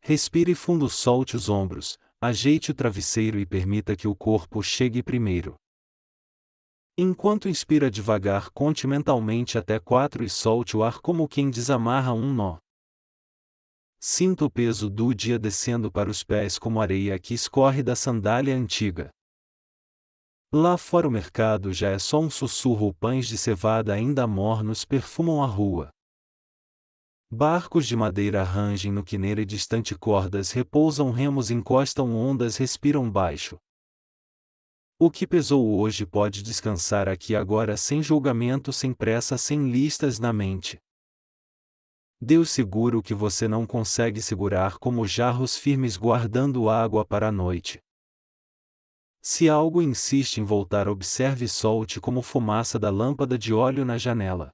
Respire fundo, solte os ombros, ajeite o travesseiro e permita que o corpo chegue primeiro. Enquanto inspira devagar, conte mentalmente até 4 e solte o ar como quem desamarra um nó. Sinta o peso do dia descendo para os pés como areia que escorre da sandália antiga. Lá fora o mercado já é só um sussurro, pães de cevada ainda mornos perfumam a rua. Barcos de madeira rangem no quineiro e distante cordas repousam, remos encostam, ondas respiram baixo. O que pesou hoje pode descansar aqui agora, sem julgamento, sem pressa, sem listas na mente. Deus segura o que você não consegue segurar, como jarros firmes guardando água para a noite. Se algo insiste em voltar, observe e solte como fumaça da lâmpada de óleo na janela.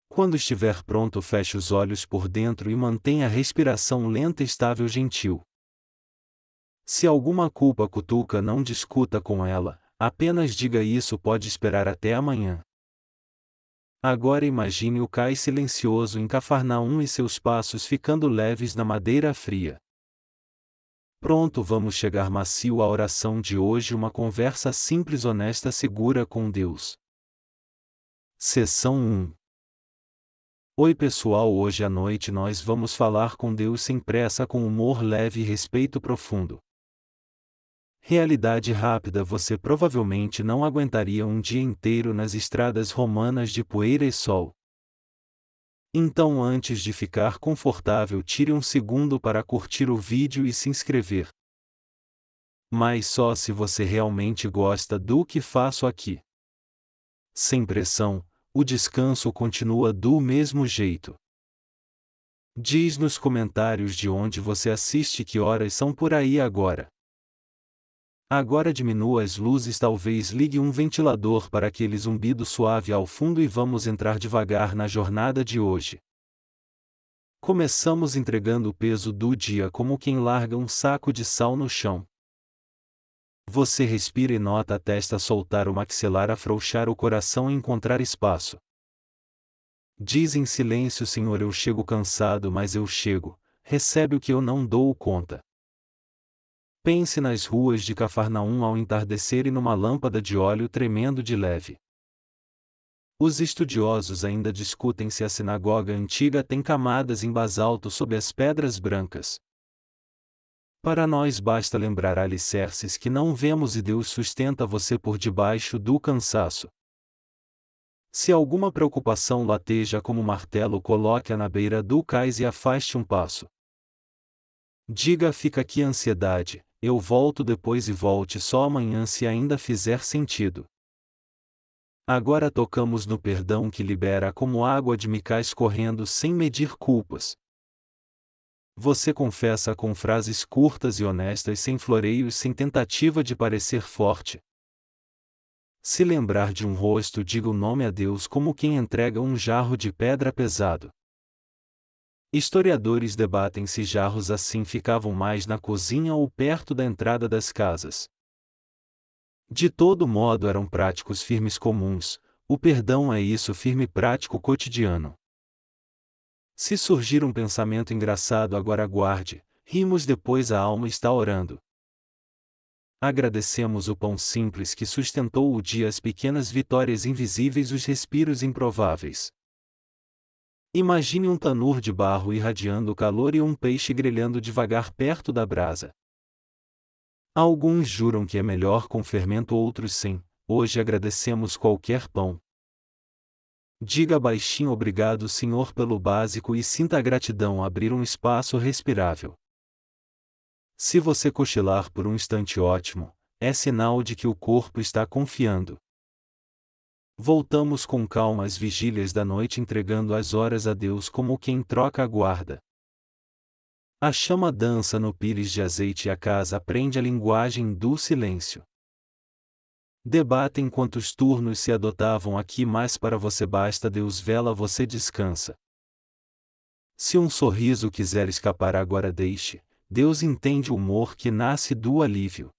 Quando estiver pronto, feche os olhos por dentro e mantenha a respiração lenta, estável, gentil. Se alguma culpa cutuca, não discuta com ela, apenas diga: isso pode esperar até amanhã. Agora imagine o cais silencioso em Cafarnaum e seus passos ficando leves na madeira fria. Pronto, vamos chegar macio à oração de hoje, uma conversa simples, honesta, segura com Deus. Seção 1. Oi pessoal, hoje à noite nós vamos falar com Deus sem pressa, com humor leve e respeito profundo. Realidade rápida: você provavelmente não aguentaria um dia inteiro nas estradas romanas de poeira e sol. Então, antes de ficar confortável, tire um segundo para curtir o vídeo e se inscrever. Mas só se você realmente gosta do que faço aqui. Sem pressão, o descanso continua do mesmo jeito. Diz nos comentários de onde você assiste, que horas são por aí agora. Agora diminua as luzes, talvez ligue um ventilador para aquele zumbido suave ao fundo e vamos entrar devagar na jornada de hoje. Começamos entregando o peso do dia como quem larga um saco de sal no chão. Você respira e nota a testa soltar, o maxilar afrouxar, o coração encontrar espaço. Diz em silêncio: Senhor, eu chego cansado, mas eu chego. Recebe o que eu não dou conta. Pense nas ruas de Cafarnaum ao entardecer e numa lâmpada de óleo tremendo de leve. Os estudiosos ainda discutem se a sinagoga antiga tem camadas em basalto sob as pedras brancas. Para nós basta lembrar alicerces que não vemos e Deus sustenta você por debaixo do cansaço. Se alguma preocupação lateja como martelo, coloque-a na beira do cais e afaste um passo. Diga: fica aqui ansiedade, eu volto depois, e volte só amanhã se ainda fizer sentido. Agora tocamos no perdão que libera como água de micais correndo sem medir culpas. Você confessa com frases curtas e honestas, sem floreios, sem tentativa de parecer forte. Se lembrar de um rosto, diga o nome a Deus como quem entrega um jarro de pedra pesado. Historiadores debatem se jarros assim ficavam mais na cozinha ou perto da entrada das casas. De todo modo, eram práticos, firmes, comuns. O perdão é isso, firme, prático, cotidiano. Se surgir um pensamento engraçado, agora aguarde, rimos depois, a alma está orando. Agradecemos o pão simples que sustentou o dia, as pequenas vitórias invisíveis, os respiros improváveis. Imagine um tanur de barro irradiando calor e um peixe grelhando devagar perto da brasa. Alguns juram que é melhor com fermento, outros sem. Hoje agradecemos qualquer pão. Diga baixinho: obrigado, Senhor, pelo básico, e sinta a gratidão abrir um espaço respirável. Se você cochilar por um instante, ótimo, é sinal de que o corpo está confiando. Voltamos com calma às vigílias da noite, entregando as horas a Deus como quem troca a guarda. A chama dança no pires de azeite e a casa aprende a linguagem do silêncio. Debatem quantos turnos se adotavam aqui, mas para você basta Deus vela, você descansa. Se um sorriso quiser escapar agora, deixe, Deus entende o humor que nasce do alívio.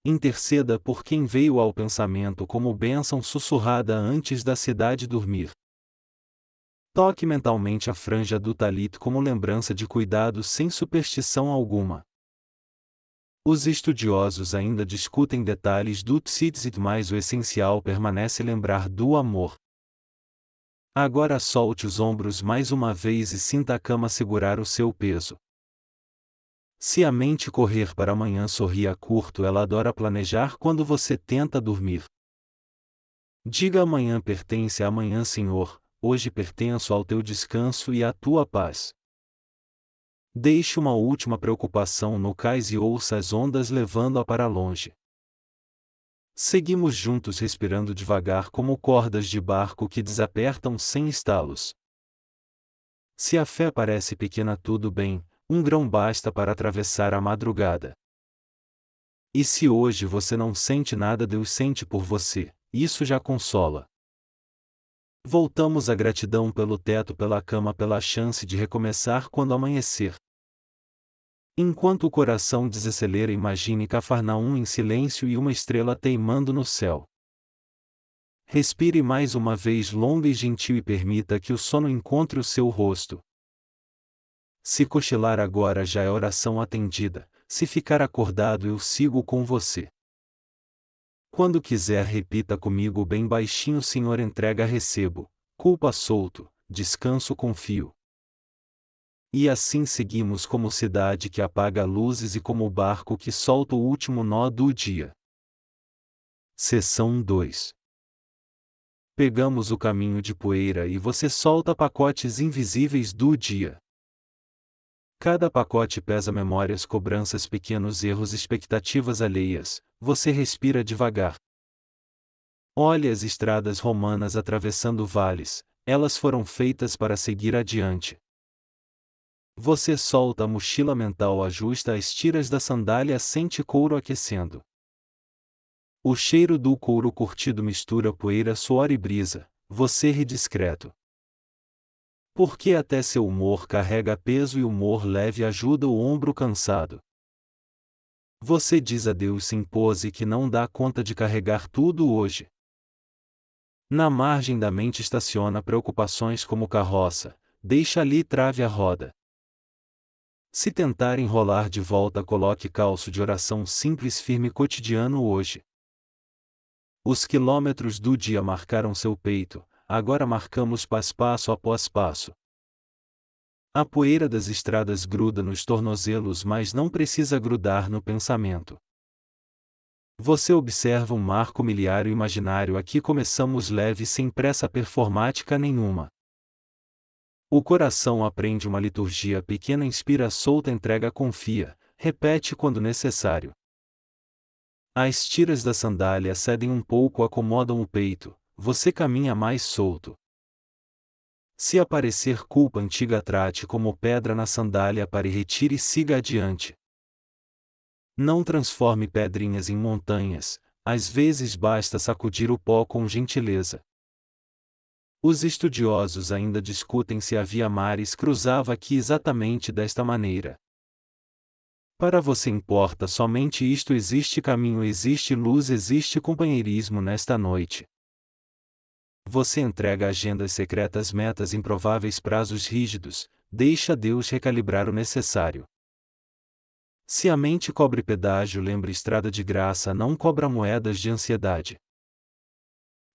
Interceda por quem veio ao pensamento como bênção sussurrada antes da cidade dormir. Toque mentalmente a franja do talit como lembrança de cuidado sem superstição alguma. Os estudiosos ainda discutem detalhes do tzitzit, mas o essencial permanece lembrar do amor. Agora solte os ombros mais uma vez e sinta a cama segurar o seu peso. Se a mente correr para amanhã sorria curto, ela adora planejar quando você tenta dormir. Diga: amanhã pertence a amanhã, Senhor, hoje pertenço ao teu descanso e à tua paz. Deixe uma última preocupação no cais e ouça as ondas levando-a para longe. Seguimos juntos respirando devagar como cordas de barco que desapertam sem estalos. Se a fé parece pequena, tudo bem, um grão basta para atravessar a madrugada. E se hoje você não sente nada, Deus sente por você, isso já consola. Voltamos à gratidão pelo teto, pela cama, pela chance de recomeçar quando amanhecer. Enquanto o coração desacelera, imagine Cafarnaum em silêncio e uma estrela teimando no céu. Respire mais uma vez longa e gentil e permita que o sono encontre o seu rosto. Se cochilar agora, já é oração atendida. Se ficar acordado, eu sigo com você. Quando quiser, repita comigo bem baixinho: Senhor, entrega, recebo, culpa, solto, descanso, confio. E assim seguimos como cidade que apaga luzes e como barco que solta o último nó do dia. Seção 2. Pegamos o caminho de poeira e você solta pacotes invisíveis do dia. Cada pacote pesa memórias, cobranças, pequenos erros, expectativas alheias. Você respira devagar. Olhe as estradas romanas atravessando vales, elas foram feitas para seguir adiante. Você solta a mochila mental, ajusta as tiras da sandália, sente couro aquecendo. O cheiro do couro curtido mistura poeira, suor e brisa. Você ri discreto. Porque até seu humor carrega peso e humor leve ajuda o ombro cansado. Você diz a Deus em pose que não dá conta de carregar tudo hoje. Na margem da mente estaciona preocupações como carroça, deixa ali e trave a roda. Se tentar enrolar de volta, coloque calço de oração simples, firme, cotidiano hoje. Os quilômetros do dia marcaram seu peito, agora marcamos passo após passo. A poeira das estradas gruda nos tornozelos, mas não precisa grudar no pensamento. Você observa um marco miliário imaginário, aqui começamos leve sem pressa performática nenhuma. O coração aprende uma liturgia pequena, inspira, solta, entrega, confia, repete quando necessário. As tiras da sandália cedem um pouco, acomodam o peito, você caminha mais solto. Se aparecer culpa antiga, trate como pedra na sandália para e retire e siga adiante. Não transforme pedrinhas em montanhas, às vezes basta sacudir o pó com gentileza. Os estudiosos ainda discutem se a Via Maris cruzava aqui exatamente desta maneira. Para você importa somente isto: existe caminho, existe luz, existe companheirismo nesta noite. Você entrega agendas secretas, metas improváveis, prazos rígidos, deixa Deus recalibrar o necessário. Se a mente cobre pedágio, lembre: estrada de graça não cobra moedas de ansiedade.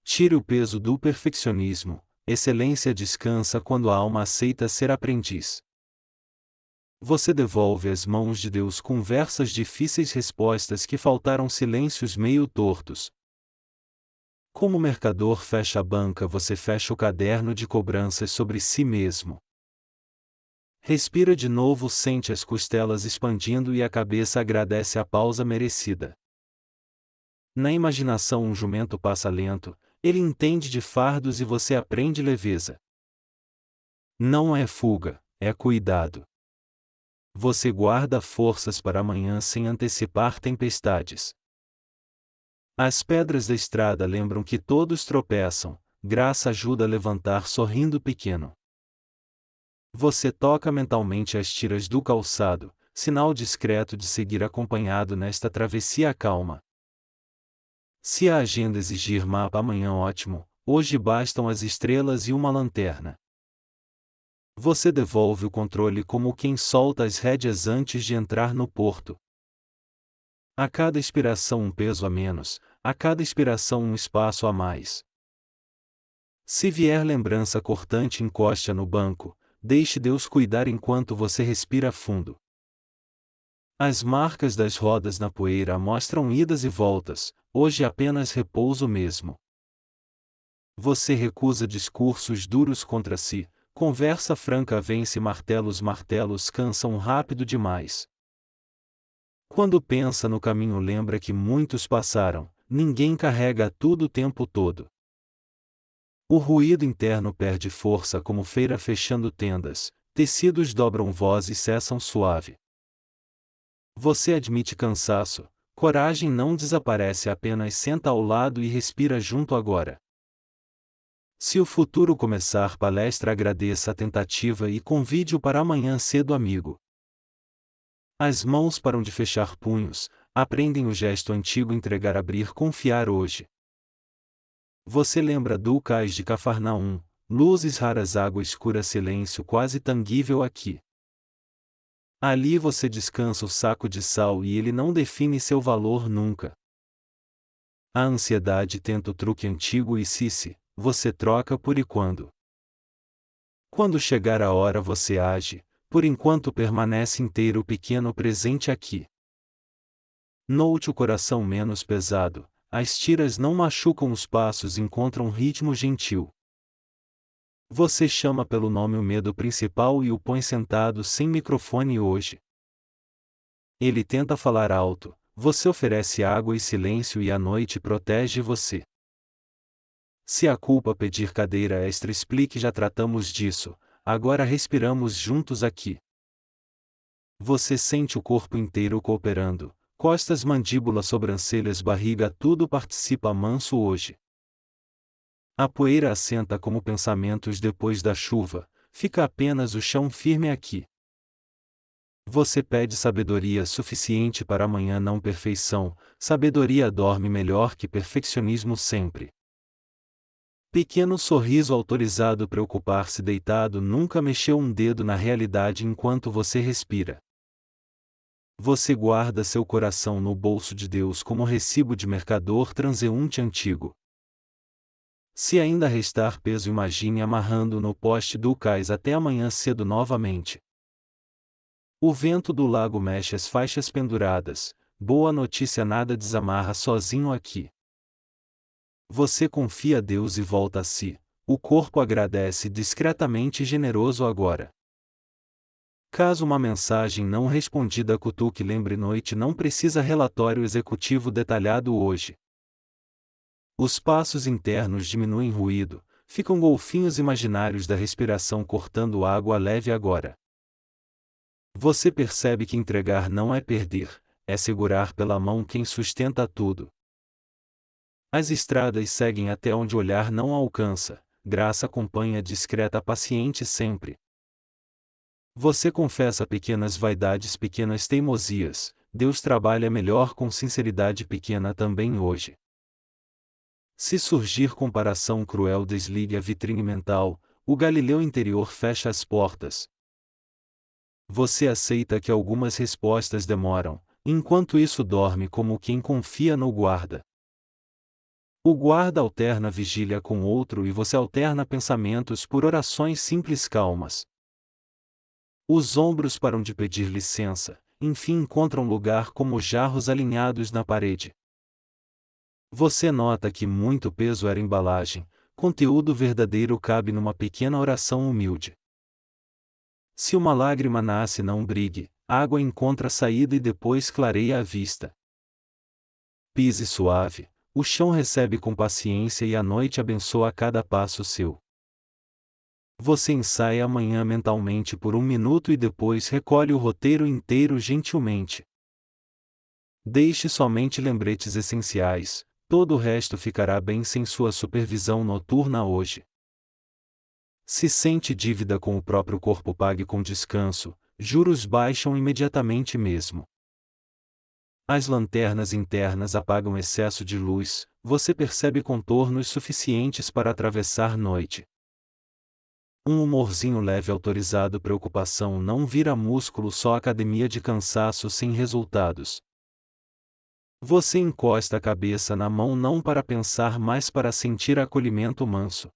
Tire o peso do perfeccionismo, excelência descansa quando a alma aceita ser aprendiz. Você devolve às mãos de Deus conversas difíceis, respostas que faltaram, silêncios meio tortos. Como mercador fecha a banca, você fecha o caderno de cobranças sobre si mesmo. Respira de novo, sente as costelas expandindo e a cabeça agradece a pausa merecida. Na imaginação, um jumento passa lento, ele entende de fardos e você aprende leveza. Não é fuga, é cuidado. Você guarda forças para amanhã sem antecipar tempestades. As pedras da estrada lembram que todos tropeçam, graça ajuda a levantar sorrindo pequeno. Você toca mentalmente as tiras do calçado, sinal discreto de seguir acompanhado nesta travessia calma. Se a agenda exigir mapa, amanhã ótimo, hoje bastam as estrelas e uma lanterna. Você devolve o controle como quem solta as rédeas antes de entrar no porto. A cada expiração um peso a menos, a cada expiração um espaço a mais. Se vier lembrança cortante, encoste-a no banco, deixe Deus cuidar enquanto você respira fundo. As marcas das rodas na poeira mostram idas e voltas, hoje apenas repouso mesmo. Você recusa discursos duros contra si, conversa franca vence martelos cansam rápido demais. Quando pensa no caminho lembra que muitos passaram, ninguém carrega tudo o tempo todo. O ruído interno perde força como feira fechando tendas, tecidos dobram voz e cessam suave. Você admite cansaço, coragem não desaparece, apenas senta ao lado e respira junto agora. Se o futuro começar palestra, agradeça a tentativa e convide-o para amanhã cedo, amigo. As mãos param de fechar punhos, aprendem o gesto antigo entregar, abrir, confiar hoje. Você lembra do cais de Cafarnaum, luzes raras, água escura, silêncio quase tangível aqui. Ali você descansa o saco de sal e ele não define seu valor nunca. A ansiedade tenta o truque antigo e se você troca por e quando. Quando chegar a hora você age, por enquanto permanece inteiro o pequeno presente aqui. Note o coração menos pesado, as tiras não machucam os passos, encontram ritmo gentil. Você chama pelo nome o medo principal e o põe sentado sem microfone hoje. Ele tenta falar alto, você oferece água e silêncio e a noite protege você. Se a culpa pedir cadeira extra, explique, já tratamos disso, agora respiramos juntos aqui. Você sente o corpo inteiro cooperando, costas, mandíbula, sobrancelhas, barriga, tudo participa manso hoje. A poeira assenta como pensamentos depois da chuva, fica apenas o chão firme aqui. Você pede sabedoria suficiente para amanhã, não perfeição, sabedoria dorme melhor que perfeccionismo sempre. Pequeno sorriso autorizado, preocupar-se deitado, nunca mexeu um dedo na realidade enquanto você respira. Você guarda seu coração no bolso de Deus como recibo de mercador transeunte antigo. Se ainda restar peso, imagine amarrando no poste do cais até amanhã cedo novamente. O vento do lago mexe as faixas penduradas, boa notícia, nada desamarra sozinho aqui. Você confia a Deus e volta a si, o corpo agradece discretamente generoso agora. Caso uma mensagem não respondida cutuque, lembre, noite não precisa relatório executivo detalhado hoje. Os passos internos diminuem ruído, ficam golfinhos imaginários da respiração cortando água leve agora. Você percebe que entregar não é perder, é segurar pela mão quem sustenta tudo. As estradas seguem até onde olhar não alcança, graça acompanha discreta, paciente sempre. Você confessa pequenas vaidades, pequenas teimosias, Deus trabalha melhor com sinceridade pequena também hoje. Se surgir comparação cruel, desligue a vitrine mental, o Galileu interior fecha as portas. Você aceita que algumas respostas demoram, enquanto isso dorme como quem confia no guarda. O guarda alterna vigília com outro e você alterna pensamentos por orações simples calmas. Os ombros param de pedir licença, enfim encontram lugar como jarros alinhados na parede. Você nota que muito peso era embalagem, conteúdo verdadeiro cabe numa pequena oração humilde. Se uma lágrima nasce, não brigue, água encontra saída e depois clareia a vista. Pise suave. O chão recebe com paciência e a noite abençoa cada passo seu. Você ensaia amanhã mentalmente por 1 minuto e depois recolhe o roteiro inteiro gentilmente. Deixe somente lembretes essenciais, todo o resto ficará bem sem sua supervisão noturna hoje. Se sente dívida com o próprio corpo, pague com descanso, juros baixam imediatamente mesmo. As lanternas internas apagam excesso de luz, você percebe contornos suficientes para atravessar noite. Um humorzinho leve autorizado, preocupação não vira músculo, só academia de cansaço sem resultados. Você encosta a cabeça na mão não para pensar, mas para sentir acolhimento manso.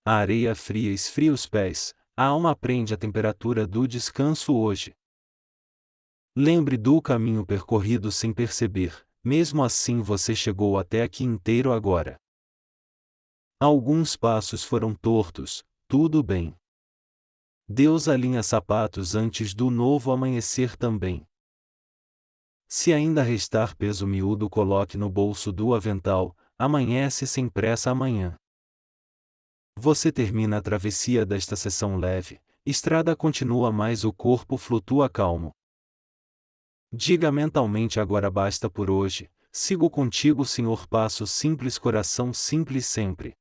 A areia fria esfria os pés, a alma aprende a temperatura do descanso hoje. Lembre do caminho percorrido sem perceber, mesmo assim você chegou até aqui inteiro agora. Alguns passos foram tortos, tudo bem. Deus alinha sapatos antes do novo amanhecer também. Se ainda restar peso miúdo, coloque no bolso do avental, amanhece sem pressa amanhã. Você termina a travessia desta sessão leve, estrada continua, mas o corpo flutua calmo. Diga mentalmente: agora basta por hoje, sigo contigo, Senhor, passo simples, coração simples sempre.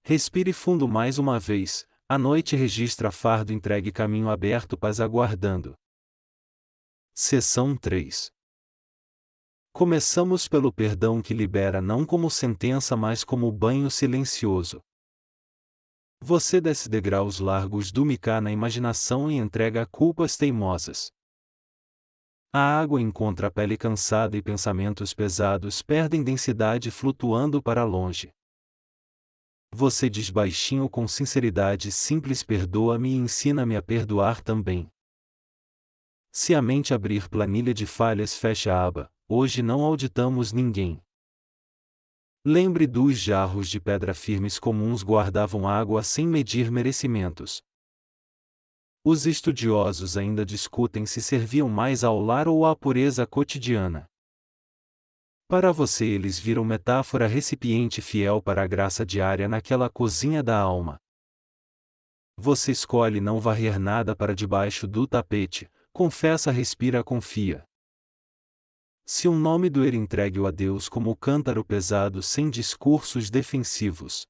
Respire fundo mais uma vez, a noite registra fardo entregue, caminho aberto, paz aguardando. Seção 3. Começamos pelo perdão que libera, não como sentença, mas como banho silencioso. Você desce degraus largos do Micá na imaginação e entrega culpas teimosas. A água encontra a pele cansada e pensamentos pesados perdem densidade, flutuando para longe. Você diz baixinho com sinceridade simples: perdoa-me e ensina-me a perdoar também. Se a mente abrir planilha de falhas, fecha a aba, hoje não auditamos ninguém. Lembre dos jarros de pedra firmes comuns, guardavam água sem medir merecimentos. Os estudiosos ainda discutem se serviam mais ao lar ou à pureza cotidiana. Para você eles viram metáfora, recipiente fiel para a graça diária naquela cozinha da alma. Você escolhe não varrer nada para debaixo do tapete, confessa, respira, confia. Se um nome doer, entregue-o a Deus como o cântaro pesado, sem discursos defensivos.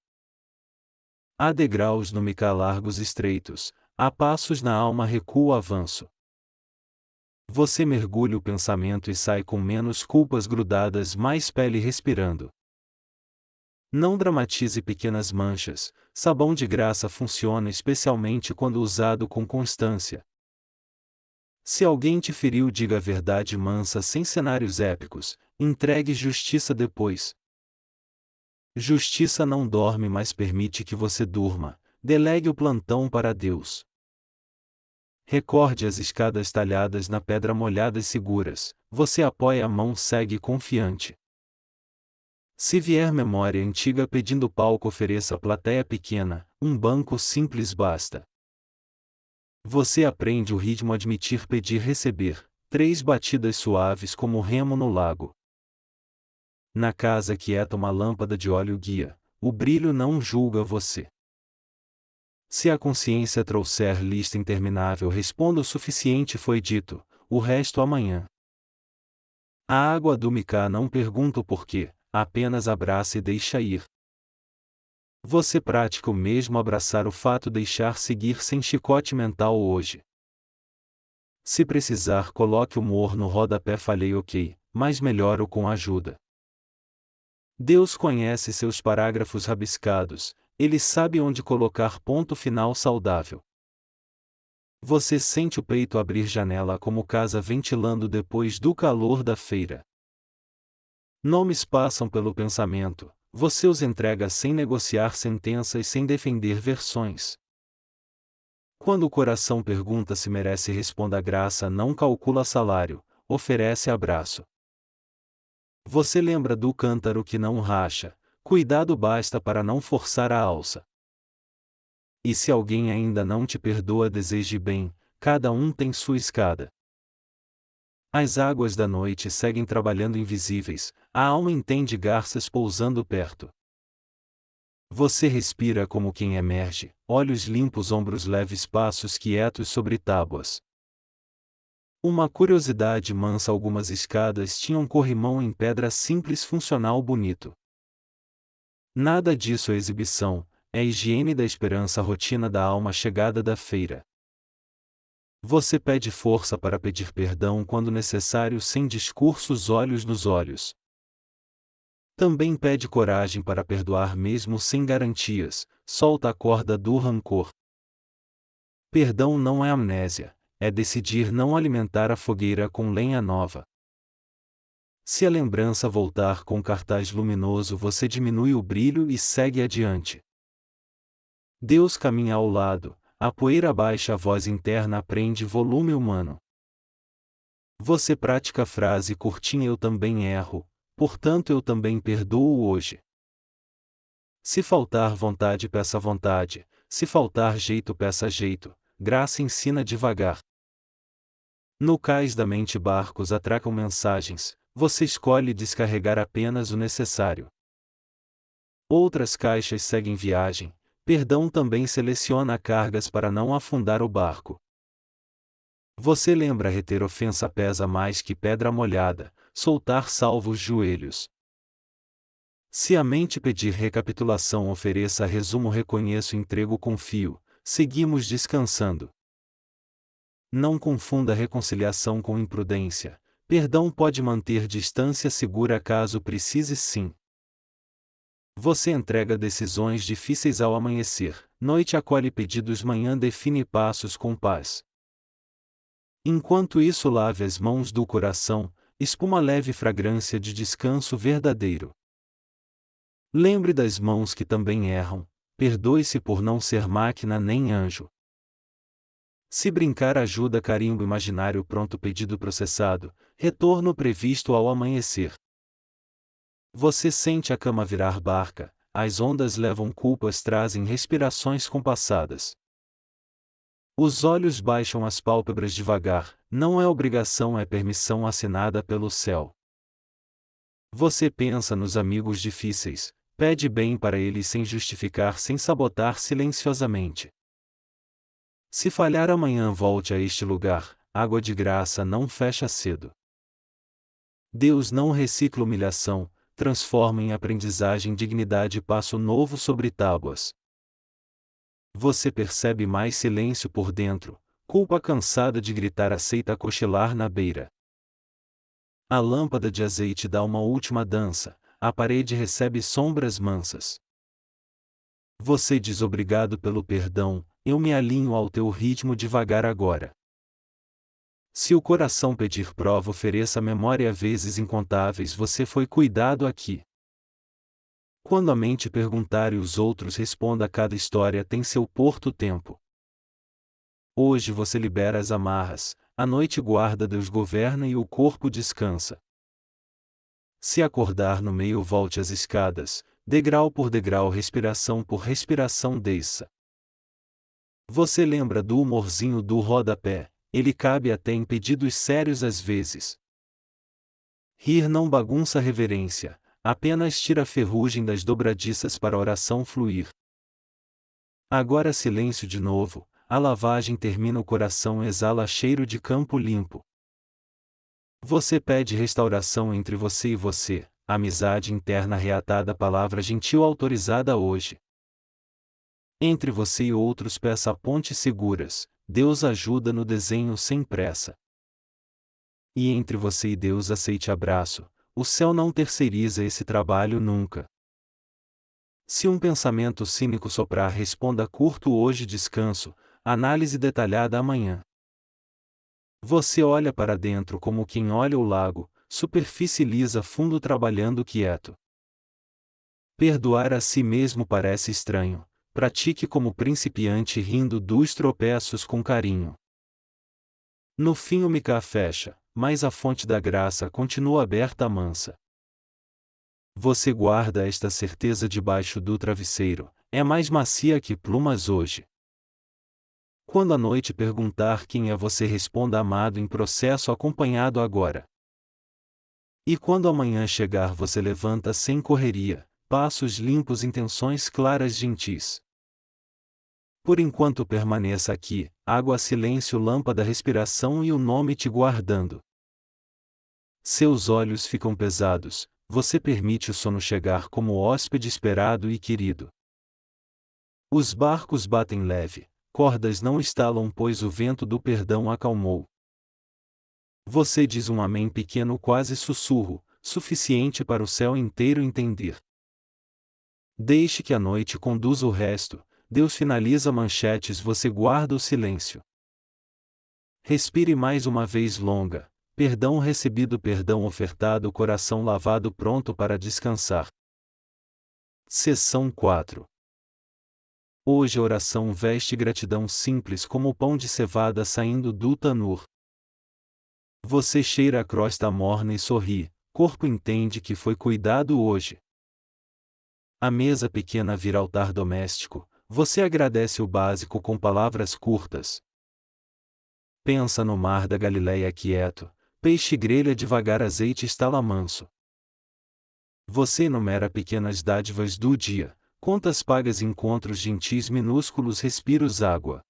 Há degraus no Micá largos estreitos, há passos na alma, recua, avanço. Você mergulha o pensamento e sai com menos culpas grudadas, mais pele respirando. Não dramatize pequenas manchas, sabão de graça funciona especialmente quando usado com constância. Se alguém te feriu, diga a verdade mansa sem cenários épicos, entregue justiça depois. Justiça não dorme, mas permite que você durma, delegue o plantão para Deus. Recorde as escadas talhadas na pedra, molhadas seguras, você apoia a mão, segue confiante. Se vier memória antiga pedindo palco, ofereça a plateia pequena, um banco simples basta. Você aprende o ritmo, admitir, pedir, receber, 3 batidas suaves como remo no lago. Na casa quieta uma lâmpada de óleo guia, o brilho não julga você. Se a consciência trouxer lista interminável, responda: o suficiente foi dito, o resto amanhã. A água do Micá não pergunta o porquê, apenas abraça e deixa ir. Você pratica o mesmo, abraçar o fato, deixar seguir sem chicote mental hoje. Se precisar, coloque o humor no rodapé, falhei ok, mas melhoro com ajuda. Deus conhece seus parágrafos rabiscados, Ele sabe onde colocar ponto final saudável. Você sente o peito abrir janela como casa ventilando depois do calor da feira. Nomes passam pelo pensamento, você os entrega sem negociar sentenças, sem defender versões. Quando o coração pergunta se merece, responda: a graça não calcula salário, oferece abraço. Você lembra do cântaro que não racha, cuidado basta para não forçar a alça. E se alguém ainda não te perdoa, deseje bem, cada um tem sua escada. As águas da noite seguem trabalhando invisíveis, a alma entende garças pousando perto. Você respira como quem emerge, olhos limpos, ombros leves, passos quietos sobre tábuas. Uma curiosidade mansa: algumas escadas tinham corrimão em pedra simples, funcional, bonito. Nada disso é exibição, é higiene da esperança, rotina da alma, chegada da feira. Você pede força para pedir perdão quando necessário, sem discursos, olhos nos olhos. Também pede coragem para perdoar mesmo sem garantias, solta a corda do rancor. Perdão não é amnésia, é decidir não alimentar a fogueira com lenha nova. Se a lembrança voltar com cartaz luminoso, você diminui o brilho e segue adiante. Deus caminha ao lado, a poeira baixa, a voz interna aprende volume humano. Você pratica a frase curtinha: eu também erro, portanto eu também perdoo hoje. Se faltar vontade, peça vontade, se faltar jeito, peça jeito, graça ensina devagar. No cais da mente barcos atracam mensagens, você escolhe descarregar apenas o necessário. Outras caixas seguem viagem, perdão também seleciona cargas para não afundar o barco. Você lembra: reter ofensa pesa mais que pedra molhada, soltar salva os joelhos. Se a mente pedir recapitulação, ofereça resumo: reconheço, entrego, confio, seguimos descansando. Não confunda reconciliação com imprudência, perdão pode manter distância segura caso precise sim. Você entrega decisões difíceis ao amanhecer, noite acolhe pedidos, manhã define passos com paz. Enquanto isso, lave as mãos do coração, espuma leve fragrância de descanso verdadeiro. Lembre das mãos que também erram, perdoe-se por não ser máquina nem anjo. Se brincar ajuda, carimbo imaginário pronto, pedido processado, retorno previsto ao amanhecer. Você sente a cama virar barca, as ondas levam culpas, trazem respirações compassadas. Os olhos baixam as pálpebras devagar, não é obrigação, é permissão assinada pelo céu. Você pensa nos amigos difíceis, pede bem para eles sem justificar, sem sabotar, silenciosamente. Se falhar amanhã, volte a este lugar, água de graça não fecha cedo. Deus não recicla humilhação, transforma em aprendizagem, dignidade, passo novo sobre tábuas. Você percebe mais silêncio por dentro, culpa cansada de gritar aceita cochilar na beira. A lâmpada de azeite dá uma última dança, a parede recebe sombras mansas. Você diz obrigado pelo perdão, eu me alinho ao teu ritmo devagar agora. Se o coração pedir prova, ofereça memória vezes incontáveis, você foi cuidado aqui. Quando a mente perguntar e os outros responda, cada história tem seu porto-tempo. Hoje você libera as amarras, a noite guarda, Deus governa e o corpo descansa. Se acordar no meio, volte as escadas, degrau por degrau, respiração por respiração, desça. Você lembra do humorzinho do rodapé, ele cabe até em pedidos sérios às vezes. Rir não bagunça a reverência, apenas tira a ferrugem das dobradiças para a oração fluir. Agora silêncio de novo, a lavagem termina, o coração exala cheiro de campo limpo. Você pede restauração entre você e você, amizade interna reatada, palavra gentil autorizada hoje. Entre você e outros, peça pontes seguras, Deus ajuda no desenho sem pressa. E entre você e Deus, aceite abraço, o céu não terceiriza esse trabalho nunca. Se um pensamento cínico soprar, responda curto: hoje descanso, análise detalhada amanhã. Você olha para dentro como quem olha o lago, superfície lisa, fundo trabalhando quieto. Perdoar a si mesmo parece estranho, pratique como principiante, rindo dos tropeços com carinho. No fim o mica fecha, mas a fonte da graça continua aberta, mansa. Você guarda esta certeza debaixo do travesseiro, é mais macia que plumas hoje. Quando a noite perguntar quem é você, responda: amado em processo, acompanhado agora. E quando amanhã chegar, você levanta sem correria, passos limpos, intenções claras, gentis. Por enquanto permaneça aqui, água, silêncio, lâmpada, respiração e o nome te guardando. Seus olhos ficam pesados, você permite o sono chegar como hóspede esperado e querido. Os barcos batem leve, cordas não estalam, pois o vento do perdão acalmou. Você diz um amém pequeno, quase sussurro, suficiente para o céu inteiro entender. Deixe que a noite conduza o resto. Deus finaliza manchetes, você guarda o silêncio. Respire mais uma vez longa. Perdão recebido, perdão ofertado, coração lavado, pronto para descansar. Seção 4. Hoje a oração veste gratidão simples como o pão de cevada saindo do tanur. Você cheira a crosta morna e sorri, corpo entende que foi cuidado hoje. A mesa pequena vira altar doméstico, você agradece o básico com palavras curtas. Pensa no mar da Galileia quieto, peixe grelha devagar, azeite estala manso. Você enumera pequenas dádivas do dia, contas pagas, encontros gentis minúsculos, respiros, água.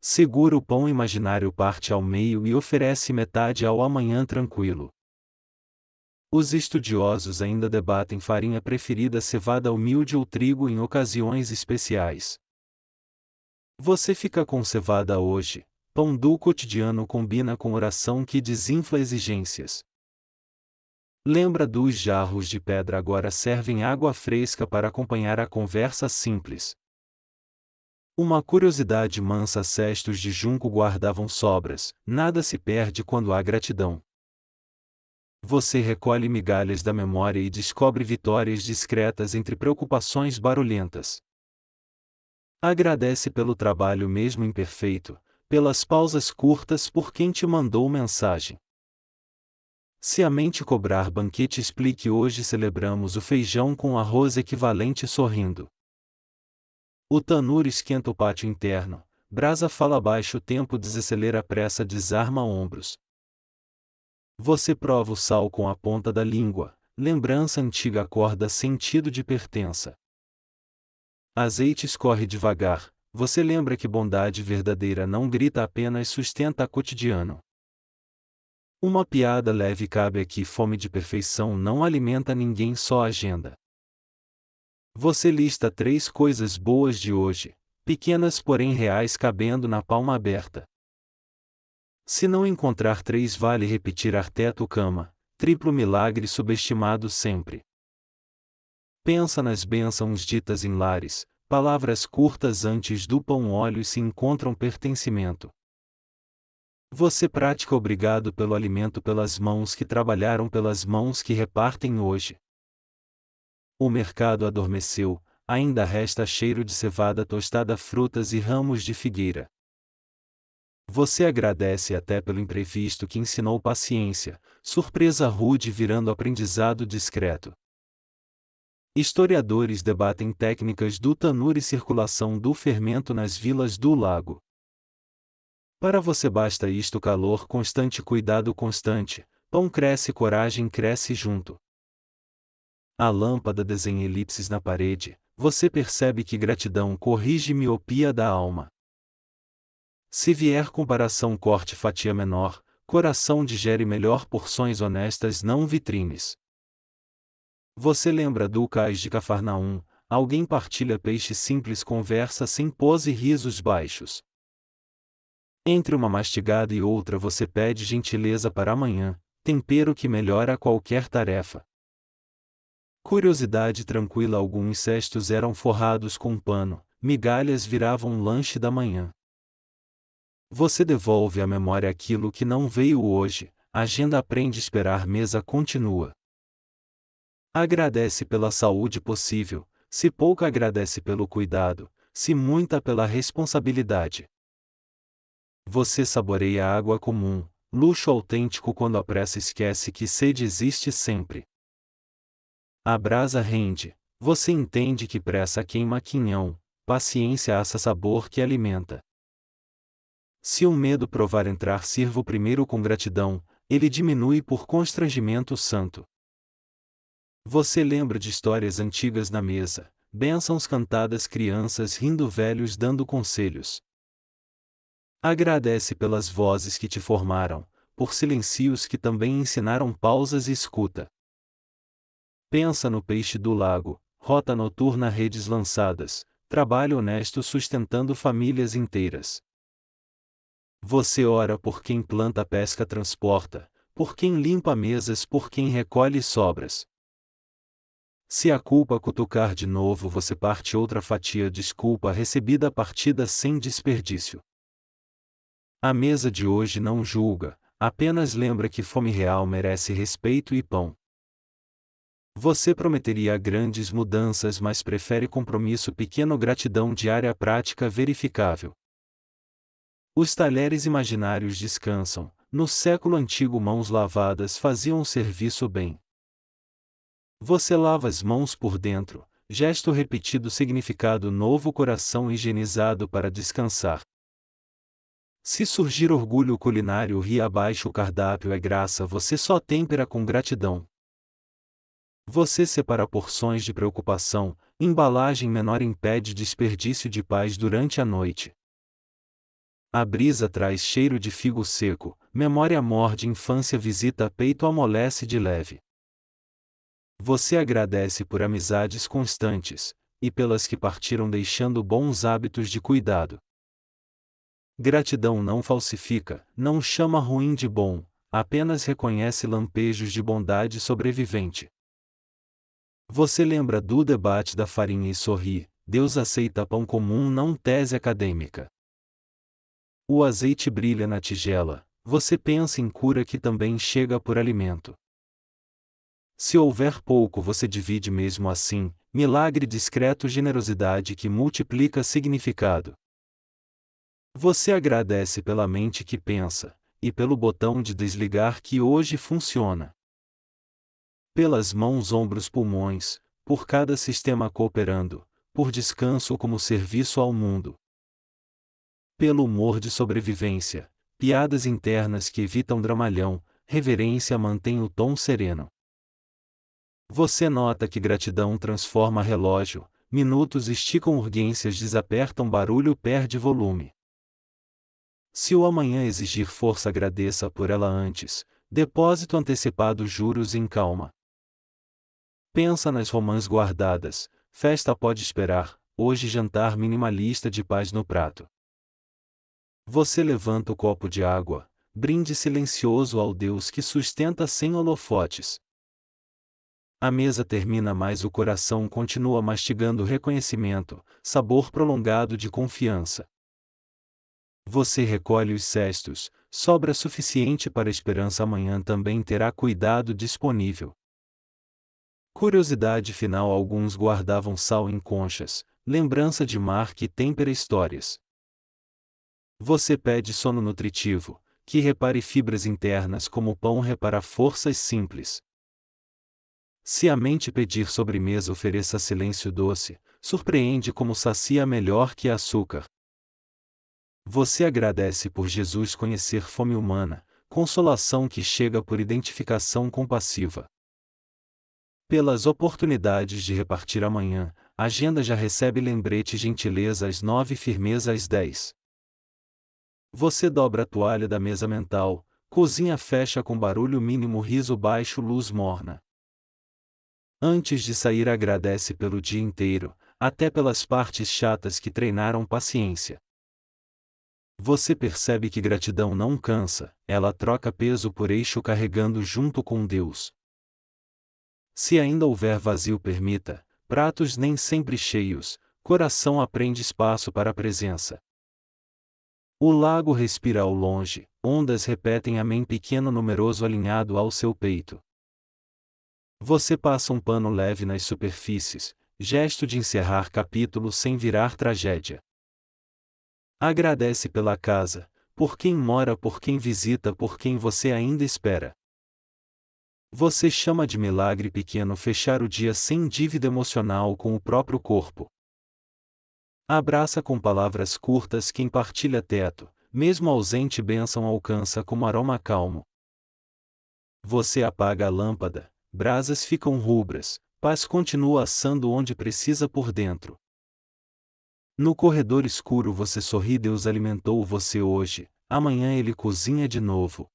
Segura o pão imaginário, parte ao meio e oferece metade ao amanhã tranquilo. Os estudiosos ainda debatem farinha preferida, cevada humilde ou trigo em ocasiões especiais. Você fica com cevada hoje. Pão do cotidiano combina com oração que desinfla exigências. Lembra dos jarros de pedra, agora servem água fresca para acompanhar a conversa simples. Uma curiosidade mansa, cestos de junco guardavam sobras, nada se perde quando há gratidão. Você recolhe migalhas da memória e descobre vitórias discretas entre preocupações barulhentas. Agradece pelo trabalho mesmo imperfeito, pelas pausas curtas, por quem te mandou mensagem. Se a mente cobrar banquete, explique: hoje celebramos o feijão com arroz equivalente, sorrindo. O tanur esquenta o pátio interno, brasa fala baixo, o tempo desacelera, a pressa desarma ombros. Você prova o sal com a ponta da língua, lembrança antiga acorda, sentido de pertença. Azeite escorre devagar, você lembra que bondade verdadeira não grita, apenas sustenta cotidiano. Uma piada leve cabe aqui, fome de perfeição não alimenta ninguém, só agenda. Você lista 3 coisas boas de hoje, pequenas porém reais, cabendo na palma aberta. Se não encontrar 3, vale repetir: arteto, cama, triplo milagre subestimado sempre. Pensa nas bênçãos ditas em lares, palavras curtas antes do pão, olhos se encontram pertencimento. Você pratica obrigado pelo alimento, pelas mãos que trabalharam, pelas mãos que repartem hoje. O mercado adormeceu, ainda resta cheiro de cevada tostada, frutas e ramos de figueira. Você agradece até pelo imprevisto que ensinou paciência, surpresa rude virando aprendizado discreto. Historiadores debatem técnicas do tanur e circulação do fermento nas vilas do lago. Para você basta isto: calor constante, cuidado constante, pão cresce, coragem cresce junto. A lâmpada desenha elipses na parede, você percebe que gratidão corrige miopia da alma. Se vier comparação, corte fatia menor, coração digere melhor, porções honestas não vitrines. Você lembra do cais de Cafarnaum, alguém partilha peixe simples, conversa sem pose, risos baixos. Entre uma mastigada e outra você pede gentileza para amanhã, tempero que melhora qualquer tarefa. Curiosidade tranquila, alguns cestos eram forrados com pano, migalhas viravam um lanche da manhã. Você devolve à memória aquilo que não veio hoje, agenda aprende a esperar, mesa continua. Agradece pela saúde possível, se pouca agradece pelo cuidado, se muita pela responsabilidade. Você saboreia a água comum, luxo autêntico quando a pressa esquece que sede existe sempre. A brasa rende, você entende que pressa queima quinhão, paciência assa sabor que alimenta. Se o medo provar entrar, sirva primeiro com gratidão, ele diminui por constrangimento santo. Você lembra de histórias antigas na mesa, bênçãos cantadas, crianças rindo, velhos dando conselhos. Agradece pelas vozes que te formaram, por silêncios que também ensinaram pausas e escuta. Pensa no peixe do lago, rota noturna, redes lançadas, trabalho honesto sustentando famílias inteiras. Você ora por quem planta, pesca, transporta, por quem limpa mesas, por quem recolhe sobras. Se a culpa cutucar de novo, você parte outra fatia. Desculpa recebida partida sem desperdício. A mesa de hoje não julga, apenas lembra que fome real merece respeito e pão. Você prometeria grandes mudanças, mas prefere compromisso pequeno, gratidão diária, prática verificável. Os talheres imaginários descansam. No século antigo, mãos lavadas faziam o serviço bem. Você lava as mãos por dentro, gesto repetido, significado novo, coração higienizado para descansar. Se surgir orgulho culinário, ria abaixo, o cardápio é graça, você só tempera com gratidão. Você separa porções de preocupação, embalagem menor impede desperdício de paz durante a noite. A brisa traz cheiro de figo seco, memória morde, infância visita peito, amolece de leve. Você agradece por amizades constantes, e pelas que partiram deixando bons hábitos de cuidado. Gratidão não falsifica, não chama ruim de bom, apenas reconhece lampejos de bondade sobrevivente. Você lembra do debate da farinha e sorri, Deus aceita pão comum, não tese acadêmica. O azeite brilha na tigela, você pensa em cura que também chega por alimento. Se houver pouco, você divide mesmo assim, milagre discreto, generosidade que multiplica significado. Você agradece pela mente que pensa, e pelo botão de desligar que hoje funciona. Pelas mãos, ombros, pulmões, por cada sistema cooperando, por descanso como serviço ao mundo. Pelo humor de sobrevivência, piadas internas que evitam dramalhão, reverência mantém o tom sereno. Você nota que gratidão transforma relógio, minutos esticam, urgências desapertam, barulho perde volume. Se o amanhã exigir força, agradeça por ela antes, depósito antecipado, juros em calma. Pensa nas romãs guardadas, festa pode esperar, hoje jantar minimalista de paz no prato. Você levanta o copo de água, brinde silencioso ao Deus que sustenta sem holofotes. A mesa termina, mas o coração continua mastigando reconhecimento, sabor prolongado de confiança. Você recolhe os cestos, sobra suficiente para a esperança, amanhã também terá cuidado disponível. Curiosidade final: alguns guardavam sal em conchas, lembrança de mar que tempera histórias. Você pede sono nutritivo, que repare fibras internas como o pão repara forças simples. Se a mente pedir sobremesa, ofereça silêncio doce, surpreende como sacia melhor que açúcar. Você agradece por Jesus conhecer fome humana, consolação que chega por identificação compassiva. Pelas oportunidades de repartir amanhã, a agenda já recebe lembrete, gentileza às 9, firmeza às 10. Você dobra a toalha da mesa mental, cozinha fecha com barulho mínimo, riso baixo, luz morna. Antes de sair, agradece pelo dia inteiro, até pelas partes chatas que treinaram paciência. Você percebe que gratidão não cansa, ela troca peso por eixo, carregando junto com Deus. Se ainda houver vazio, permita, pratos nem sempre cheios, coração aprende espaço para a presença. O lago respira ao longe, ondas repetem amém, pequeno numeroso alinhado ao seu peito. Você passa um pano leve nas superfícies, gesto de encerrar capítulo sem virar tragédia. Agradece pela casa, por quem mora, por quem visita, por quem você ainda espera. Você chama de milagre pequeno fechar o dia sem dívida emocional com o próprio corpo. Abraça com palavras curtas quem partilha teto, mesmo ausente, bênção alcança como aroma calmo. Você apaga a lâmpada, brasas ficam rubras, paz continua assando onde precisa por dentro. No corredor escuro você sorri, Deus alimentou você hoje, amanhã Ele cozinha de novo.